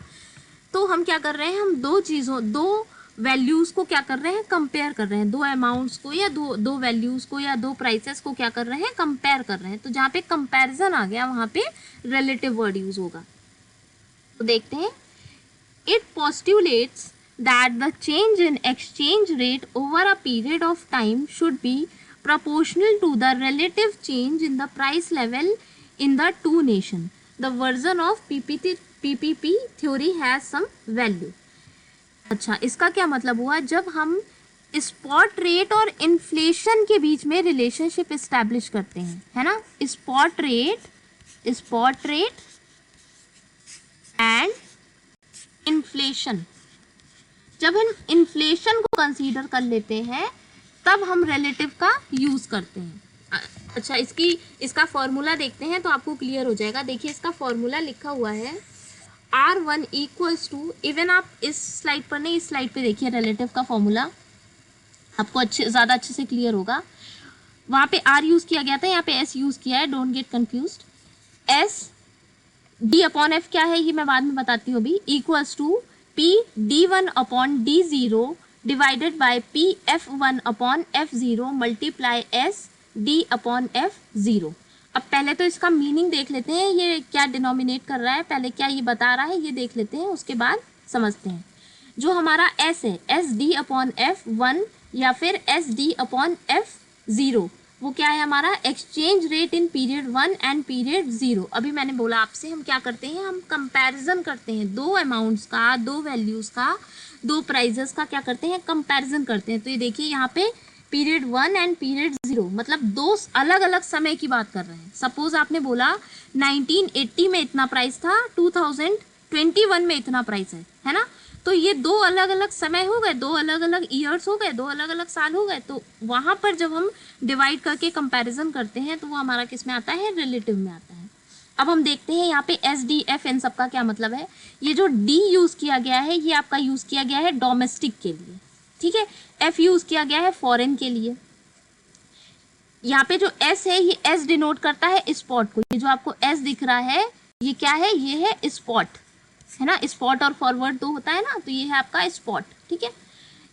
तो हम क्या कर रहे हैं? हम 2 चीज़ों, 2 वैल्यूज को क्या कर रहे हैं, कंपेयर कर रहे हैं, दो अमाउंट्स को या दो वैल्यूज को या दो प्राइसेस को क्या कर रहे हैं, कंपेयर कर रहे हैं। तो जहाँ पे कंपैरिजन आ गया वहाँ पे रिलेटिव वर्ड यूज होगा। तो देखते हैं, it postulates that the change in exchange rate over a period of time should be proportional to the relative change in the price level in the two nation. The version of PPP theory has some value. अच्छा, इसका क्या मतलब हुआ, जब हम spot rate और inflation के बीच में रिलेशनशिप एस्टैब्लिश करते हैं, है ना, स्पॉट रेट एंड इन्फ्लेशन, जब हम इन्फ्लेशन को कंसीडर कर लेते हैं तब हम रिलेटिव का यूज करते हैं। अच्छा, इसका फॉर्मूला देखते हैं तो आपको क्लियर हो जाएगा। देखिए, इसका फॉर्मूला लिखा हुआ है R1 इक्वल्स टू, इवन आप इस स्लाइड पर नहीं, इस स्लाइड पे देखिए रिलेटिव का फॉर्मूला, आपको ज़्यादा अच्छे से क्लियर होगा। वहाँ पे R यूज़ किया गया था, यहाँ पे S यूज़ किया है, don't get confused. S D upon F क्या है ये मैं बाद में बताती हूँ अभी, equals to P D1 upon D0 divided by P F1 upon F0 multiply S D upon F0। अब पहले तो इसका मीनिंग देख लेते हैं, ये क्या डिनोमिनेट कर रहा है, पहले क्या ये बता रहा है ये देख लेते हैं, उसके बाद समझते हैं। जो हमारा S है, S D अपॉन F1 या फिर S D अपॉन F0, वो क्या है हमारा, exchange rate in period 1 and period 0। अभी मैंने बोला आपसे, हम क्या करते हैं, हम कंपैरिजन करते हैं, दो अमाउंट्स का, दो वैल्यूज़ का, दो प्राइजेस का क्या करते हैं, कंपैरिजन करते हैं। तो ये देखिए यहाँ पे पीरियड 1 एंड पीरियड 0, मतलब दो अलग अलग समय की बात कर रहे हैं। सपोज आपने बोला 1980 में इतना प्राइस था, 2021 में इतना प्राइस है ना, तो ये दो अलग अलग समय हो गए, दो अलग अलग ईयर्स हो गए, दो अलग अलग साल हो गए। तो वहाँ पर जब हम डिवाइड करके कंपैरिजन करते हैं तो वो हमारा किस में आता है, रिलेटिव में आता है। अब हम देखते हैं यहाँ पे एस डी एफ इन सब का क्या मतलब है। ये जो डी यूज़ किया गया है ये आपका यूज़ किया गया है डोमेस्टिक के लिए, ठीक है। एफ यूज़ किया गया है फॉरेन के लिए। यहाँ पे जो एस है ये एस डिनोट करता है स्पॉट को। ये जो आपको एस दिख रहा है ये क्या है, ये है स्पॉट, है ना। स्पॉट और फॉरवर्ड दो होता है ना, तो ये है आपका स्पॉट, ठीक है।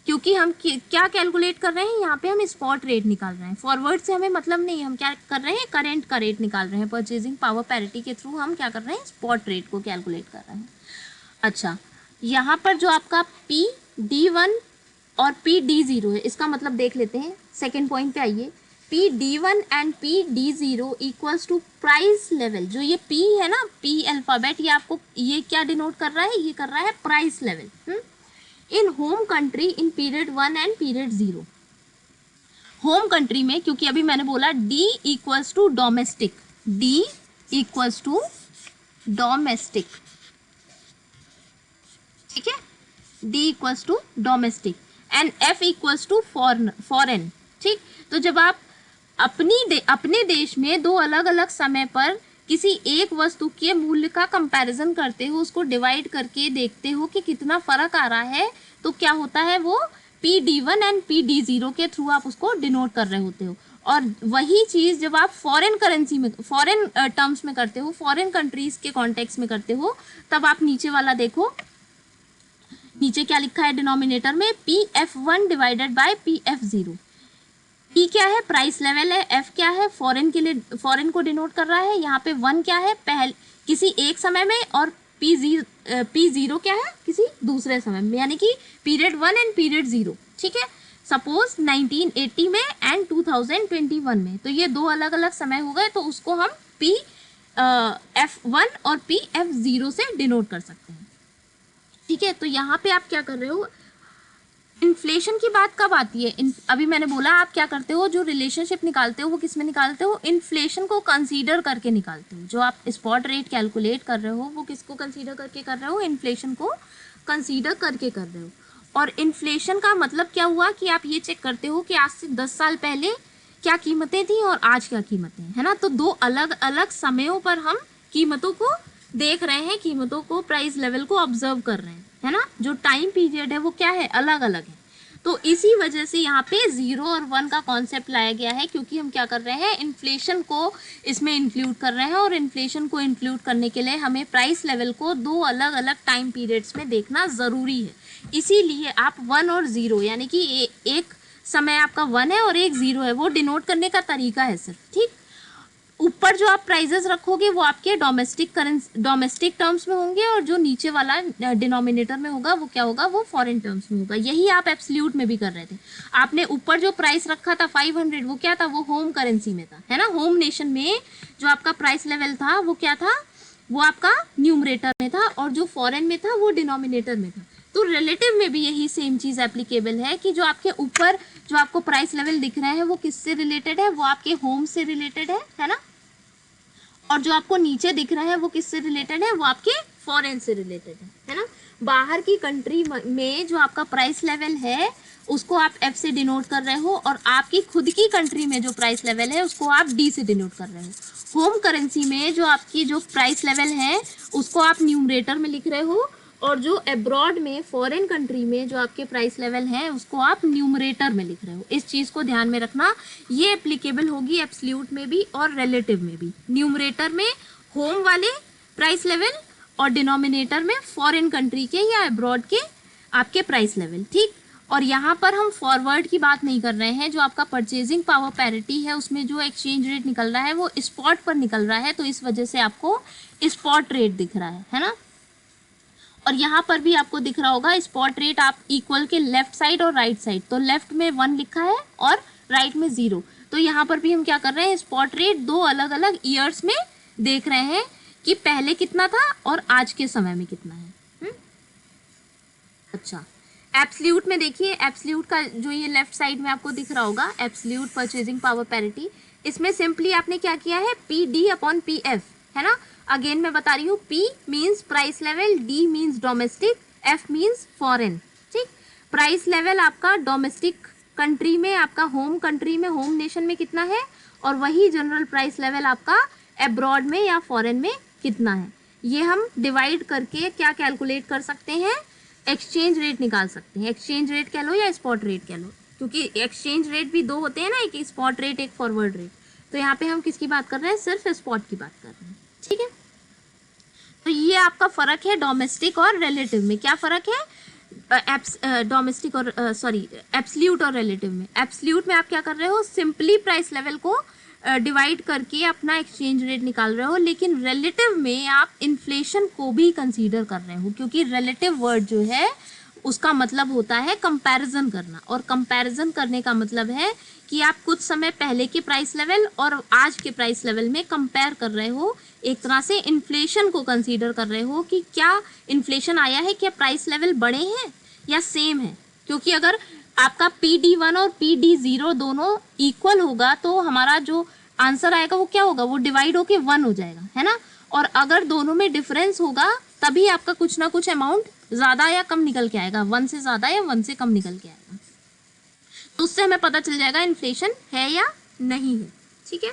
क्योंकि हम क्या कैलकुलेट कर रहे हैं, यहाँ पे हम स्पॉट रेट निकाल रहे हैं। फॉरवर्ड से हमें मतलब नहीं, हम क्या कर रहे हैं, करंट का रेट निकाल रहे हैं। परचेजिंग पावर पैरिटी के थ्रू हम क्या कर रहे हैं, स्पॉट रेट को कैलकुलेट कर रहे हैं। अच्छा, यहाँ पर जो आपका पी डी 1 और पी डी 0 है, इसका मतलब देख लेते हैं। सेकेंड पॉइंट पे आइए, P D 1 and P D 0 equals to price level. जो ये पी है ना, पी अल्फाबेट, ये आपको ये क्या डिनोट कर रहा है, ये कर रहा है price level in home country in period 1 and period 0। Home country में, क्योंकि अभी मैंने बोला D equals to domestic, D equals to domestic, ठीक है, D equals to domestic and F equals to foreign, ठीक। तो जब आप अपने देश में दो अलग अलग समय पर किसी एक वस्तु के मूल्य का कंपैरिजन करते हो, उसको डिवाइड करके देखते हो कि कितना फर्क आ रहा है, तो क्या होता है, वो P D 1 and P D 0 के थ्रू आप उसको डिनोट कर रहे होते हो। और वही चीज़ जब आप फॉरेन करेंसी में, फॉरेन टर्म्स में करते हो, फॉरेन कंट्रीज के कॉन्टेक्स्ट में करते हो, तब आप नीचे वाला देखो, नीचे क्या लिखा है डिनोमिनेटर में, P F 1 divided by P F 0। P क्या है, प्राइस लेवल है, एफ क्या है, फॉरेन के लिए, फॉरेन को डिनोट कर रहा है। यहाँ पे 1 क्या है, पहले किसी एक समय में, और पी 0 क्या है, किसी दूसरे समय में, यानी कि पीरियड 1 एंड पीरियड 0, ठीक है। सपोज 1980 में एंड 2021 में, तो ये दो अलग अलग समय हो गए, तो उसको हम पी F1 और पी F0 से डिनोट कर सकते हैं, ठीक है। तो यहाँ पे आप क्या कर रहे हो, इन्फ्लेशन की बात कब आती है, अभी मैंने बोला आप क्या करते हो, जो रिलेशनशिप निकालते हो वो किस में निकालते हो, इन्फ्लेशन को कंसीडर करके निकालते हो। जो आप स्पॉट रेट कैलकुलेट कर रहे हो वो किसको कंसीडर करके कर रहे हो, इन्फ्लेशन को कंसीडर करके कर रहे हो। और इन्फ्लेशन का मतलब क्या हुआ कि आप ये चेक करते हो कि आज से 10 साल पहले क्या कीमतें थी और आज क्या कीमतें, है ना। तो दो अलग अलग समयों पर हम कीमतों को देख रहे हैं, कीमतों को, प्राइस लेवल को ऑब्जर्व कर रहे हैं, है ना। जो टाइम पीरियड है वो क्या है, अलग अलग है। तो इसी वजह से यहाँ पे 0 और 1 का कॉन्सेप्ट लाया गया है, क्योंकि हम क्या कर रहे हैं, इन्फ्लेशन को इसमें इंक्लूड कर रहे हैं, और इन्फ्लेशन को इंक्लूड करने के लिए हमें प्राइस लेवल को 2 अलग अलग टाइम पीरियड्स में देखना ज़रूरी है। इसीलिए आप 1 और 0 यानी कि एक समय आपका 1 है और एक 0 है, वो डिनोट करने का तरीका है सिर्फ, ठीक। ऊपर जो आप प्राइजेस रखोगे वो आपके डोमेस्टिक टर्म्स में होंगे, और जो नीचे वाला डिनोमिनेटर में होगा वो क्या होगा, वो फॉरेन टर्म्स में होगा। यही आप एब्सोल्यूट में भी कर रहे थे। आपने ऊपर जो प्राइस रखा था 500, वो क्या था, वो होम करेंसी में था, है ना। होम नेशन में जो आपका प्राइस लेवल था वो क्या था, वो आपका न्यूमरेटर में था, और जो फॉरेन में था वो डिनोमिनेटर में था। तो रिलेटिव में भी यही सेम चीज़ एप्लीकेबल है कि जो आपके ऊपर जो आपको प्राइस लेवल दिख रहे हैं वो किससे रिलेटेड है, वो आपके होम से रिलेटेड है ना। और जो आपको नीचे दिख रहा है वो किससे रिलेटेड है, वो आपके फॉरेन से रिलेटेड है ना। बाहर की कंट्री में जो आपका प्राइस लेवल है उसको आप एफ से डिनोट कर रहे हो, और आपकी खुद की कंट्री में जो प्राइस लेवल है उसको आप डी से डिनोट कर रहे हो। होम करेंसी में जो आपकी जो प्राइस लेवल है उसको आप न्यूमरेटर में लिख रहे हो, और जो अब्रॉड में फॉरेन कंट्री में जो आपके प्राइस लेवल है उसको आप न्यूमरेटर में लिख रहे हो। इस चीज़ को ध्यान में रखना, ये एप्लीकेबल होगी एब्सोल्यूट में भी और रिलेटिव में भी। न्यूमरेटर में होम वाले प्राइस लेवल और डिनोमिनेटर में फॉरेन कंट्री के या अब्रॉड के आपके प्राइस लेवल, ठीक। और यहाँ पर हम फॉरवर्ड की बात नहीं कर रहे हैं। जो आपका परचेजिंग पावर पैरिटी है उसमें जो एक्सचेंज रेट निकल रहा है वो स्पॉट पर निकल रहा है, तो इस वजह से आपको स्पॉट रेट दिख रहा है ना। और यहाँ पर भी आपको दिख रहा होगा स्पॉट रेट, आप इक्वल के लेफ्ट साइड और राइट साइड, तो लेफ्ट में 1 लिखा है और राइट में 0। तो यहाँ पर भी हम क्या कर रहे हैं, स्पॉट रेट 2 अलग अलग ईयर्स में देख रहे हैं कि पहले कितना था और आज के समय में कितना है। अच्छा, एब्सोल्यूट में देखिए, एब्सोल्यूट का जो ये लेफ्ट साइड में आपको दिख रहा होगा एब्सोल्यूट परचेजिंग पावर पैरिटी, इसमें सिंपली आपने क्या किया है, P D upon P F, है ना। अगेन मैं बता रही हूँ, P means price level, D means domestic, F means foreign, ठीक। प्राइस लेवल आपका डोमेस्टिक कंट्री में, आपका होम कंट्री में, होम नेशन में कितना है, और वही जनरल प्राइस लेवल आपका अब्रॉड में या फॉरेन में कितना है। ये हम डिवाइड करके क्या कैलकुलेट कर सकते हैं, एक्सचेंज रेट निकाल सकते हैं। एक्सचेंज रेट कह लो या स्पॉट रेट कह लो, क्योंकि एक्सचेंज रेट भी 2 होते हैं ना, एक स्पॉट रेट एक फॉरवर्ड रेट। तो यहाँ पे हम किसकी बात कर रहे हैं, सिर्फ स्पॉट की बात कर रहे हैं, ठीक है। तो ये आपका फर्क है डोमेस्टिक और रिलेटिव में। क्या फर्क है डोमेस्टिक और एब्सोल्यूट और रिलेटिव में। एब्सोल्यूट में आप क्या कर रहे हो, सिंपली प्राइस लेवल को डिवाइड करके अपना एक्सचेंज रेट निकाल रहे हो, लेकिन रिलेटिव में आप इन्फ्लेशन को भी कंसीडर कर रहे हो, क्योंकि रिलेटिव वर्ड जो है उसका मतलब होता है कंपैरिजन करना, और कंपैरिजन करने का मतलब है कि आप कुछ समय पहले के प्राइस लेवल और आज के प्राइस लेवल में कंपेयर कर रहे हो। एक तरह से इन्फ्लेशन को कंसीडर कर रहे हो कि क्या इन्फ्लेशन आया है, क्या प्राइस लेवल बढ़े हैं या सेम है। क्योंकि अगर आपका PD1 और PD0 दोनों इक्वल होगा तो हमारा जो आंसर आएगा वो क्या होगा, वो डिवाइड होके 1 हो जाएगा, है ना। और अगर दोनों में डिफरेंस होगा तभी आपका कुछ ना कुछ अमाउंट ज़्यादा या कम निकल के आएगा, 1 से ज़्यादा या 1 से कम निकल के आएगा। तो उससे हमें पता चल जाएगा इन्फ्लेशन है या नहीं है, ठीक है।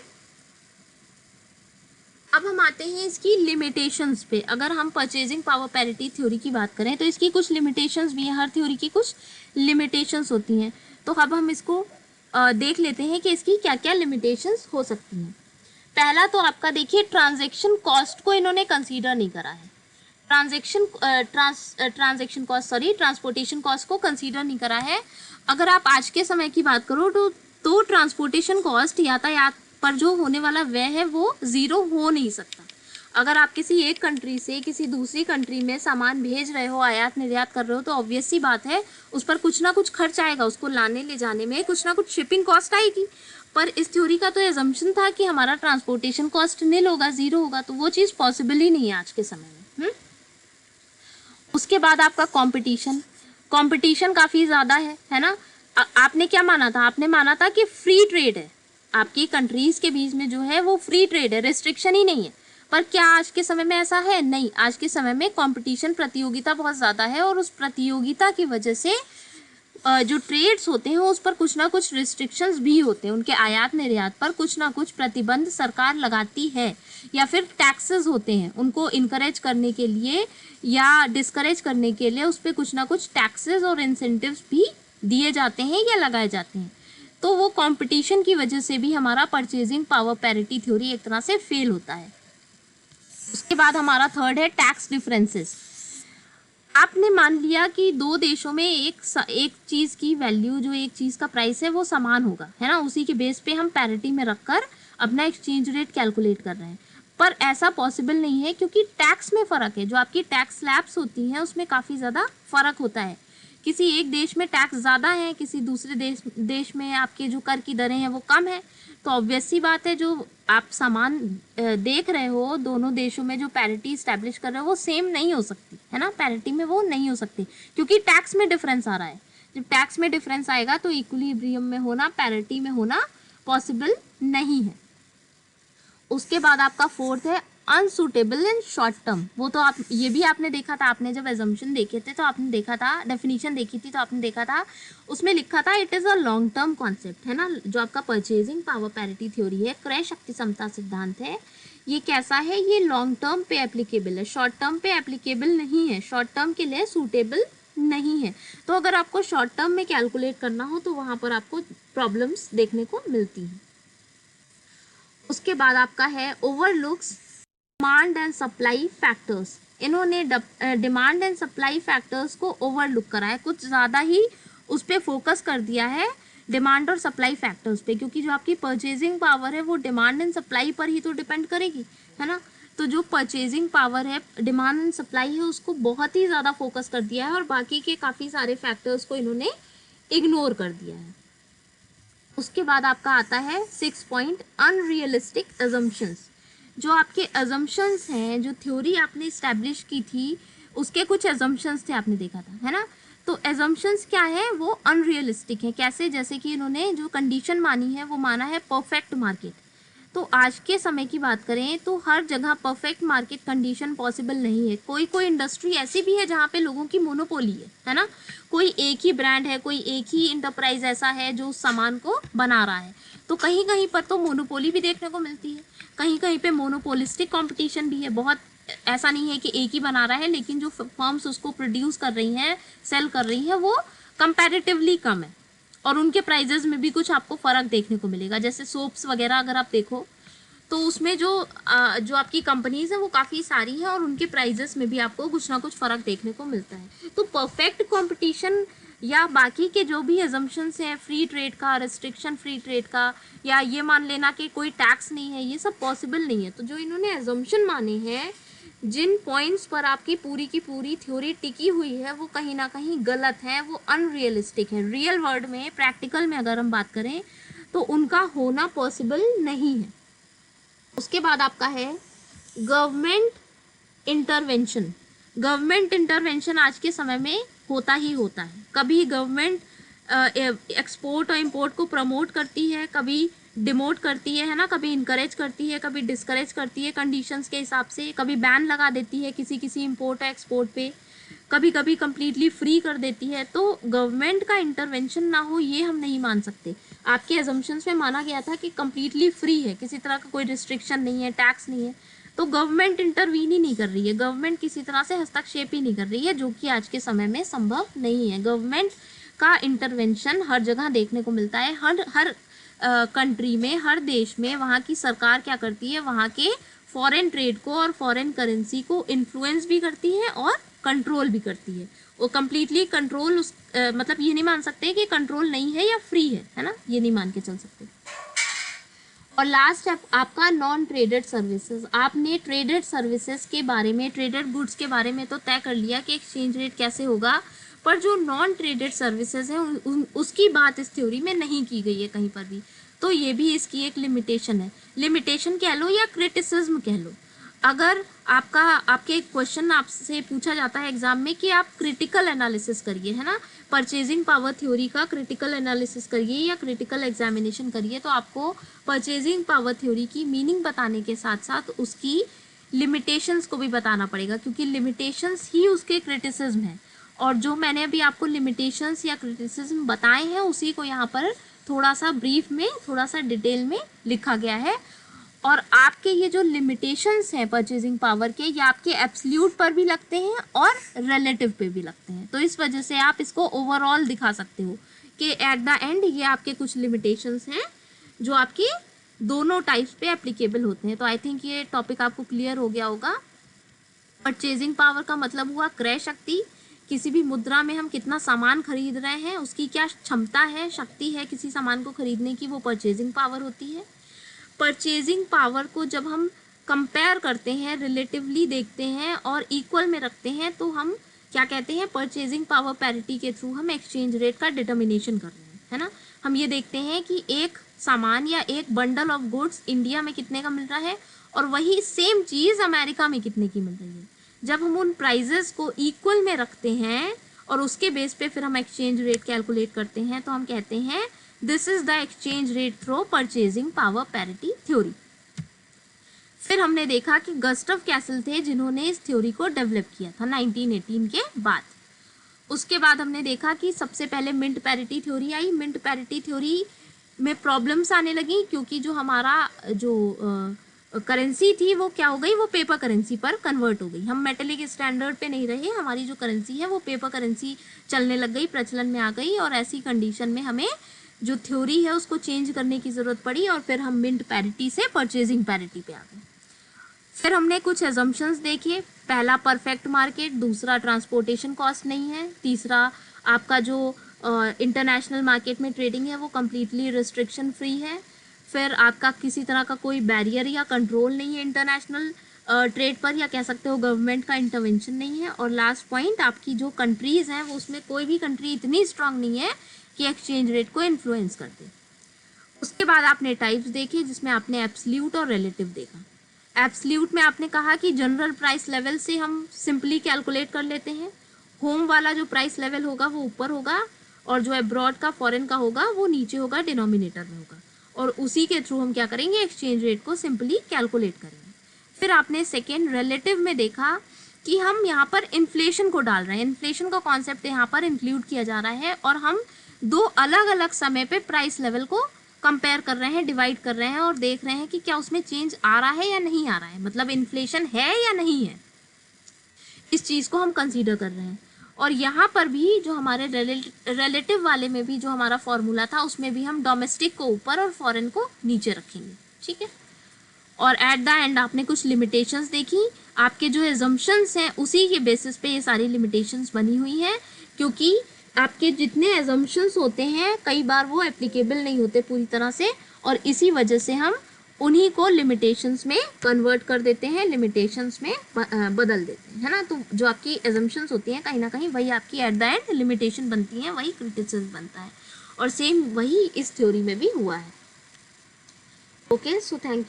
अब हम आते हैं इसकी लिमिटेशंस पे। अगर हम परचेजिंग पावर पैरिटी थ्योरी की बात करें तो इसकी कुछ लिमिटेशंस भी हैं, हर थ्योरी की कुछ लिमिटेशंस होती हैं। तो अब हम इसको देख लेते हैं कि इसकी क्या क्या लिमिटेशंस हो सकती हैं। पहला तो आपका देखिए, ट्रांजैक्शन कॉस्ट को इन्होंने कंसीडर नहीं करा है। ट्रांसपोर्टेशन कॉस्ट को कंसीडर नहीं करा है। अगर आप आज के समय की बात करो तो ट्रांसपोर्टेशन कॉस्ट, यातायात पर जो होने वाला व्यय है वो 0 हो नहीं सकता। अगर आप किसी एक कंट्री से किसी दूसरी कंट्री में सामान भेज रहे हो, आयात निर्यात कर रहे हो, तो ऑब्वियस सी बात है उस पर कुछ ना कुछ खर्च आएगा, उसको लाने ले जाने में कुछ ना कुछ शिपिंग कॉस्ट आएगी। पर इस थ्योरी का तो एजम्पशन था कि हमारा ट्रांसपोर्टेशन कॉस्ट निल होगा, 0 होगा, तो वो चीज़ पॉसिबल ही नहीं है आज के समय में। उसके बाद आपका कंपटीशन काफ़ी ज़्यादा है ना। आपने क्या माना था, आपने माना था कि फ्री ट्रेड है, आपकी कंट्रीज़ के बीच में जो है वो फ्री ट्रेड है, रिस्ट्रिक्शन ही नहीं है। पर क्या आज के समय में ऐसा है, नहीं। आज के समय में कंपटीशन, प्रतियोगिता बहुत ज़्यादा है, और उस प्रतियोगिता की वजह से जो ट्रेड्स होते हैं उस पर कुछ ना कुछ रिस्ट्रिक्शंस भी होते हैं। उनके आयात निर्यात पर कुछ ना कुछ प्रतिबंध सरकार लगाती है, या फिर टैक्सेस होते हैं उनको इनकरेज करने के लिए या डिस्करेज करने के लिए, उस पर कुछ ना कुछ टैक्सेस और इंसेंटिव्स भी दिए जाते हैं या लगाए जाते हैं। तो वो कंपटीशन की वजह से भी हमारा परचेजिंग पावर पैरिटी थ्योरी एक तरह से फेल होता है। उसके बाद हमारा थर्ड है टैक्स डिफरेंसेस। आपने मान लिया कि दो देशों में एक चीज़ की वैल्यू, जो एक चीज़ का प्राइस है वो समान होगा, है ना, उसी के बेस पे हम पैरिटी में रखकर अपना एक्सचेंज रेट कैलकुलेट कर रहे हैं। पर ऐसा पॉसिबल नहीं है क्योंकि टैक्स में फ़र्क है। जो आपकी टैक्स स्लैब्स होती हैं उसमें काफ़ी ज़्यादा फ़र्क होता है। किसी एक देश में टैक्स ज़्यादा है, किसी दूसरे देश में आपके जो कर की दरें हैं वो कम है। तो ऑब्वियस सी बात है, जो आप सामान देख रहे हो दोनों देशों में जो पैरिटी इस्टेब्लिश कर रहे हो वो सेम नहीं हो सकती, है ना, पैरिटी में वो नहीं हो सकती क्योंकि टैक्स में डिफरेंस आ रहा है। जब टैक्स में डिफरेंस आएगा तो इक्विलिब्रियम में होना, पैरिटी में होना पॉसिबल नहीं है। उसके बाद आपका फोर्थ है अनसूटेबल इन शॉर्ट टर्म। वो तो आप ये भी आपने देखा था, आपने जब एजम्पशन देखे थे तो आपने देखा था, डेफिनेशन देखी थी तो आपने देखा था उसमें लिखा था it is a long term concept, है ना। जो आपका परचेजिंग पावर पैरिटी थ्योरी है, क्रय शक्ति समता सिद्धांत है, ये कैसा है, ये लॉन्ग टर्म पे एप्लीकेबल है, शॉर्ट टर्म पे एप्लीकेबल नहीं है, शॉर्ट टर्म के लिए सूटेबल नहीं है। तो अगर आपको शॉर्ट टर्म में कैलकुलेट करना हो तो वहाँ पर आपको प्रॉब्लम्स देखने को मिलती हैं। उसके बाद आपका है overlooks demand and supply factors. इन्होंने डिमांड एंड सप्लाई फैक्टर्स को ओवरलुक करा है, कुछ ज़्यादा ही उस पर फोकस कर दिया है, डिमांड और सप्लाई फैक्टर्स पे, क्योंकि जो आपकी परचेजिंग पावर है वो डिमांड एंड सप्लाई पर ही तो डिपेंड करेगी, है ना। तो जो परचेजिंग पावर है, डिमांड एंड सप्लाई है, उसको बहुत ही ज़्यादा फोकस कर दिया है और बाकी के काफ़ी सारे फैक्टर्स को इन्होंने इग्नोर कर दिया है। उसके बाद आपका आता है 6 पॉइंट अनरियलिस्टिक अजम्पशंस। जो आपके अजम्पशंस हैं, जो थ्योरी आपने इस्टेब्लिश की थी उसके कुछ अजम्पशंस थे, आपने देखा था, है ना। तो अजम्पशंस क्या है, वो अनरियलिस्टिक है। कैसे, जैसे कि इन्होंने जो कंडीशन मानी है वो माना है परफेक्ट मार्केट। तो आज के समय की बात करें तो हर जगह परफेक्ट मार्केट कंडीशन पॉसिबल नहीं है। कोई कोई इंडस्ट्री ऐसी भी है जहाँ पे लोगों की मोनोपोली है ना। कोई एक ही ब्रांड है, कोई एक ही इंटरप्राइज ऐसा है जो उस सामान को बना रहा है। तो कहीं कहीं पर तो मोनोपोली भी देखने को मिलती है, कहीं कहीं पे मोनोपोलिस्टिक कंपटीशन भी है। बहुत ऐसा नहीं है कि एक ही बना रहा है, लेकिन जो फर्म्स उसको प्रोड्यूस कर रही हैं, सेल कर रही हैं, वो कंपैरेटिवली कम है और उनके प्राइजेस में भी कुछ आपको फ़र्क देखने को मिलेगा। जैसे सोप्स वगैरह अगर आप देखो तो उसमें जो आपकी कंपनीज हैं वो काफ़ी सारी हैं और उनके प्राइजेस में भी आपको कुछ ना कुछ फ़र्क देखने को मिलता है। तो परफेक्ट कंपटीशन या बाकी के जो भी एजम्पशंस हैं, फ्री ट्रेड का, रिस्ट्रिक्शन फ्री ट्रेड का, या ये मान लेना कि कोई टैक्स नहीं है, ये सब पॉसिबल नहीं है। तो जो इन्होंने एजम्पशन माने हैं, जिन पॉइंट्स पर आपकी पूरी की पूरी थ्योरी टिकी हुई है, वो कहीं ना कहीं गलत है, वो अनरियलिस्टिक है। रियल वर्ल्ड में, प्रैक्टिकल में अगर हम बात करें तो उनका होना पॉसिबल नहीं है। उसके बाद आपका है गवर्नमेंट इंटरवेंशन। गवर्नमेंट इंटरवेंशन आज के समय में होता ही होता है। कभी गवर्नमेंट एक्सपोर्ट और इंपोर्ट को प्रमोट करती है, कभी डिमोट करती है ना, कभी इनकरेज करती है, कभी डिस्करेज करती है कंडीशंस के हिसाब से, कभी बैन लगा देती है किसी किसी इंपोर्ट और एक्सपोर्ट पे, कभी कभी कम्प्लीटली फ्री कर देती है। तो गवर्नमेंट का इंटरवेंशन ना हो ये हम नहीं मान सकते। आपके एजम्पशंस में माना गया था कि कम्प्लीटली फ्री है, किसी तरह का कोई रिस्ट्रिक्शन नहीं है, टैक्स नहीं है, तो गवर्नमेंट इंटरवीन ही नहीं कर रही है, गवर्नमेंट किसी तरह से हस्तक्षेप ही नहीं कर रही है, जो कि आज के समय में संभव नहीं है। गवर्नमेंट का इंटरवेंशन हर जगह देखने को मिलता है, हर कंट्री में, हर देश में वहाँ की सरकार क्या करती है, वहाँ के फॉरेन ट्रेड को और फॉरेन करेंसी को इन्फ्लुएंस भी करती है और कंट्रोल भी करती है। वो कम्प्लीटली कंट्रोल मतलब ये नहीं मान सकते कि कंट्रोल नहीं है या फ्री है ना, ये नहीं मान के चल सकते। और लास्ट है आपका नॉन ट्रेडेड सर्विसेज। आपने ट्रेडेड सर्विसेज के बारे में, ट्रेडेड गुड्स के बारे में तो तय कर लिया कि एक्सचेंज रेट कैसे होगा, पर जो नॉन ट्रेडेड सर्विसेज हैं उसकी बात इस थ्योरी में नहीं की गई है कहीं पर भी। तो ये भी इसकी एक लिमिटेशन है, लिमिटेशन कह लो या क्रिटिसिज्म कह लो। अगर आपके क्वेश्चन आपसे पूछा जाता है एग्जाम में कि आप क्रिटिकल एनालिसिस करिए, है ना, परचेजिंग पावर थ्योरी का क्रिटिकल एनालिसिस करिए या क्रिटिकल एग्जामिनेशन करिए, तो आपको परचेजिंग पावर थ्योरी की मीनिंग बताने के साथ साथ उसकी लिमिटेशंस को भी बताना पड़ेगा, क्योंकि लिमिटेशंस ही उसके क्रिटिसिज्म है। और जो मैंने अभी आपको लिमिटेशंस या क्रिटिसिज्म बताए हैं उसी को यहाँ पर थोड़ा सा ब्रीफ में, थोड़ा सा डिटेल में लिखा गया है। और आपके ये जो लिमिटेशंस हैं परचेजिंग पावर के, ये आपके एब्सोल्यूट पर भी लगते हैं और रिलेटिव पे भी लगते हैं। तो इस वजह से आप इसको ओवरऑल दिखा सकते हो कि एट द एंड ये आपके कुछ लिमिटेशंस हैं जो आपकी दोनों टाइप्स पे एप्लीकेबल होते हैं। तो आई थिंक ये टॉपिक आपको क्लियर हो गया होगा। परचेजिंग पावर का मतलब हुआ क्रय शक्ति, किसी भी मुद्रा में हम कितना सामान खरीद रहे हैं, उसकी क्या क्षमता है, शक्ति है किसी सामान को खरीदने की, वो परचेजिंग पावर होती है। परचेजिंग पावर को जब हम कंपेयर करते हैं, रिलेटिवली देखते हैं और इक्वल में रखते हैं, तो हम क्या कहते हैं, परचेजिंग पावर पैरिटी के थ्रू हम एक्सचेंज रेट का डिटर्मिनेशन कर रहे हैं, है ना। हम ये देखते हैं कि एक सामान या एक बंडल ऑफ गुड्स इंडिया में कितने का मिल रहा है और वही सेम चीज़ अमेरिका में कितने की मिल रही है। जब हम उन प्राइजेस को इक्वल में रखते हैं और उसके बेस पे फिर हम एक्सचेंज रेट कैलकुलेट करते हैं, तो हम कहते हैं this is the exchange rate through purchasing power parity theory. फिर हमने देखा कि गस्टव कैसल थे जिन्होंने इस थ्योरी को डेवलप किया था 1918 के बाद। उसके बाद हमने देखा कि सबसे पहले मिंट पैरिटी थ्योरी आई। मिंट पैरिटी थ्योरी में प्रॉब्लम्स आने लगी क्योंकि जो हमारा जो करेंसी थी वो क्या हो गई, वो पेपर करेंसी पर कन्वर्ट हो गई। हम मेटेलिक स्टैंडर्ड पे नहीं रहे, हमारी जो करेंसी है वो पेपर करेंसी चलने लग गई, प्रचलन में आ गई, और ऐसी कंडीशन में हमें जो थ्योरी है उसको चेंज करने की ज़रूरत पड़ी और फिर हम मिंट पैरिटी से परचेजिंग पैरिटी पे आ गए। फिर हमने कुछ एजम्पशंस देखे। पहला परफेक्ट मार्केट, दूसरा ट्रांसपोर्टेशन कॉस्ट नहीं है, तीसरा आपका जो इंटरनेशनल मार्केट में ट्रेडिंग है वो कम्प्लीटली रिस्ट्रिक्शन फ्री है, फिर आपका किसी तरह का कोई बैरियर या कंट्रोल नहीं है इंटरनेशनल ट्रेड पर, या कह सकते हो गवर्नमेंट का इंटरवेंशन नहीं है, और लास्ट पॉइंट आपकी जो कंट्रीज़ हैं वो उसमें कोई भी कंट्री इतनी स्ट्रांग नहीं है कि एक्सचेंज रेट को इन्फ्लुएंस कर दे। उसके बाद आपने टाइप्स देखे जिसमें आपने एब्सोल्यूट और रिलेटिव देखा। एब्सोल्यूट में आपने कहा कि जनरल प्राइस लेवल से हम सिंपली कैलकुलेट कर लेते हैं, होम वाला जो प्राइस लेवल होगा वो ऊपर होगा और जो अब्रॉड का फॉरेन का होगा वो नीचे होगा, डिनोमिनेटर में होगा, और उसी के थ्रू हम क्या करेंगे, एक्सचेंज रेट को सिंपली कैलकुलेट करेंगे। फिर आपने सेकेंड रिलेटिव में देखा कि हम यहाँ पर इन्फ्लेशन को डाल रहे हैं, इन्फ्लेशन का कॉन्सेप्ट यहाँ पर इंक्लूड किया जा रहा है और हम दो अलग अलग समय पे प्राइस लेवल को कंपेयर कर रहे हैं, डिवाइड कर रहे हैं और देख रहे हैं कि क्या उसमें चेंज आ रहा है या नहीं आ रहा है, मतलब इन्फ्लेशन है या नहीं है, इस चीज़ को हम कंसीडर कर रहे हैं। और यहाँ पर भी जो हमारे रिलेटिव वाले में भी जो हमारा फॉर्मूला था उसमें भी हम डोमेस्टिक को ऊपर और फॉरेन को नीचे रखेंगे, ठीक है। और एट द एंड आपने कुछ लिमिटेशंस देखी, आपके जो एजम्पशंस हैं उसी के बेसिस पे ये सारी लिमिटेशंस बनी हुई हैं, क्योंकि आपके जितने एजम्पशंस होते हैं कई बार वो एप्लीकेबल नहीं होते पूरी तरह से, और इसी वजह से हम उन्हीं को लिमिटेशंस में कन्वर्ट कर देते हैं, लिमिटेशंस में बदल देते हैं, है ना। तो जो आपकी एजम्पशंस होती हैं कहीं ना कहीं वही आपकी एट द एंड लिमिटेशन बनती हैं, वही क्रिटिसिज्म बनता है, और सेम वही इस थ्योरी में भी हुआ है। Okay, so thank you.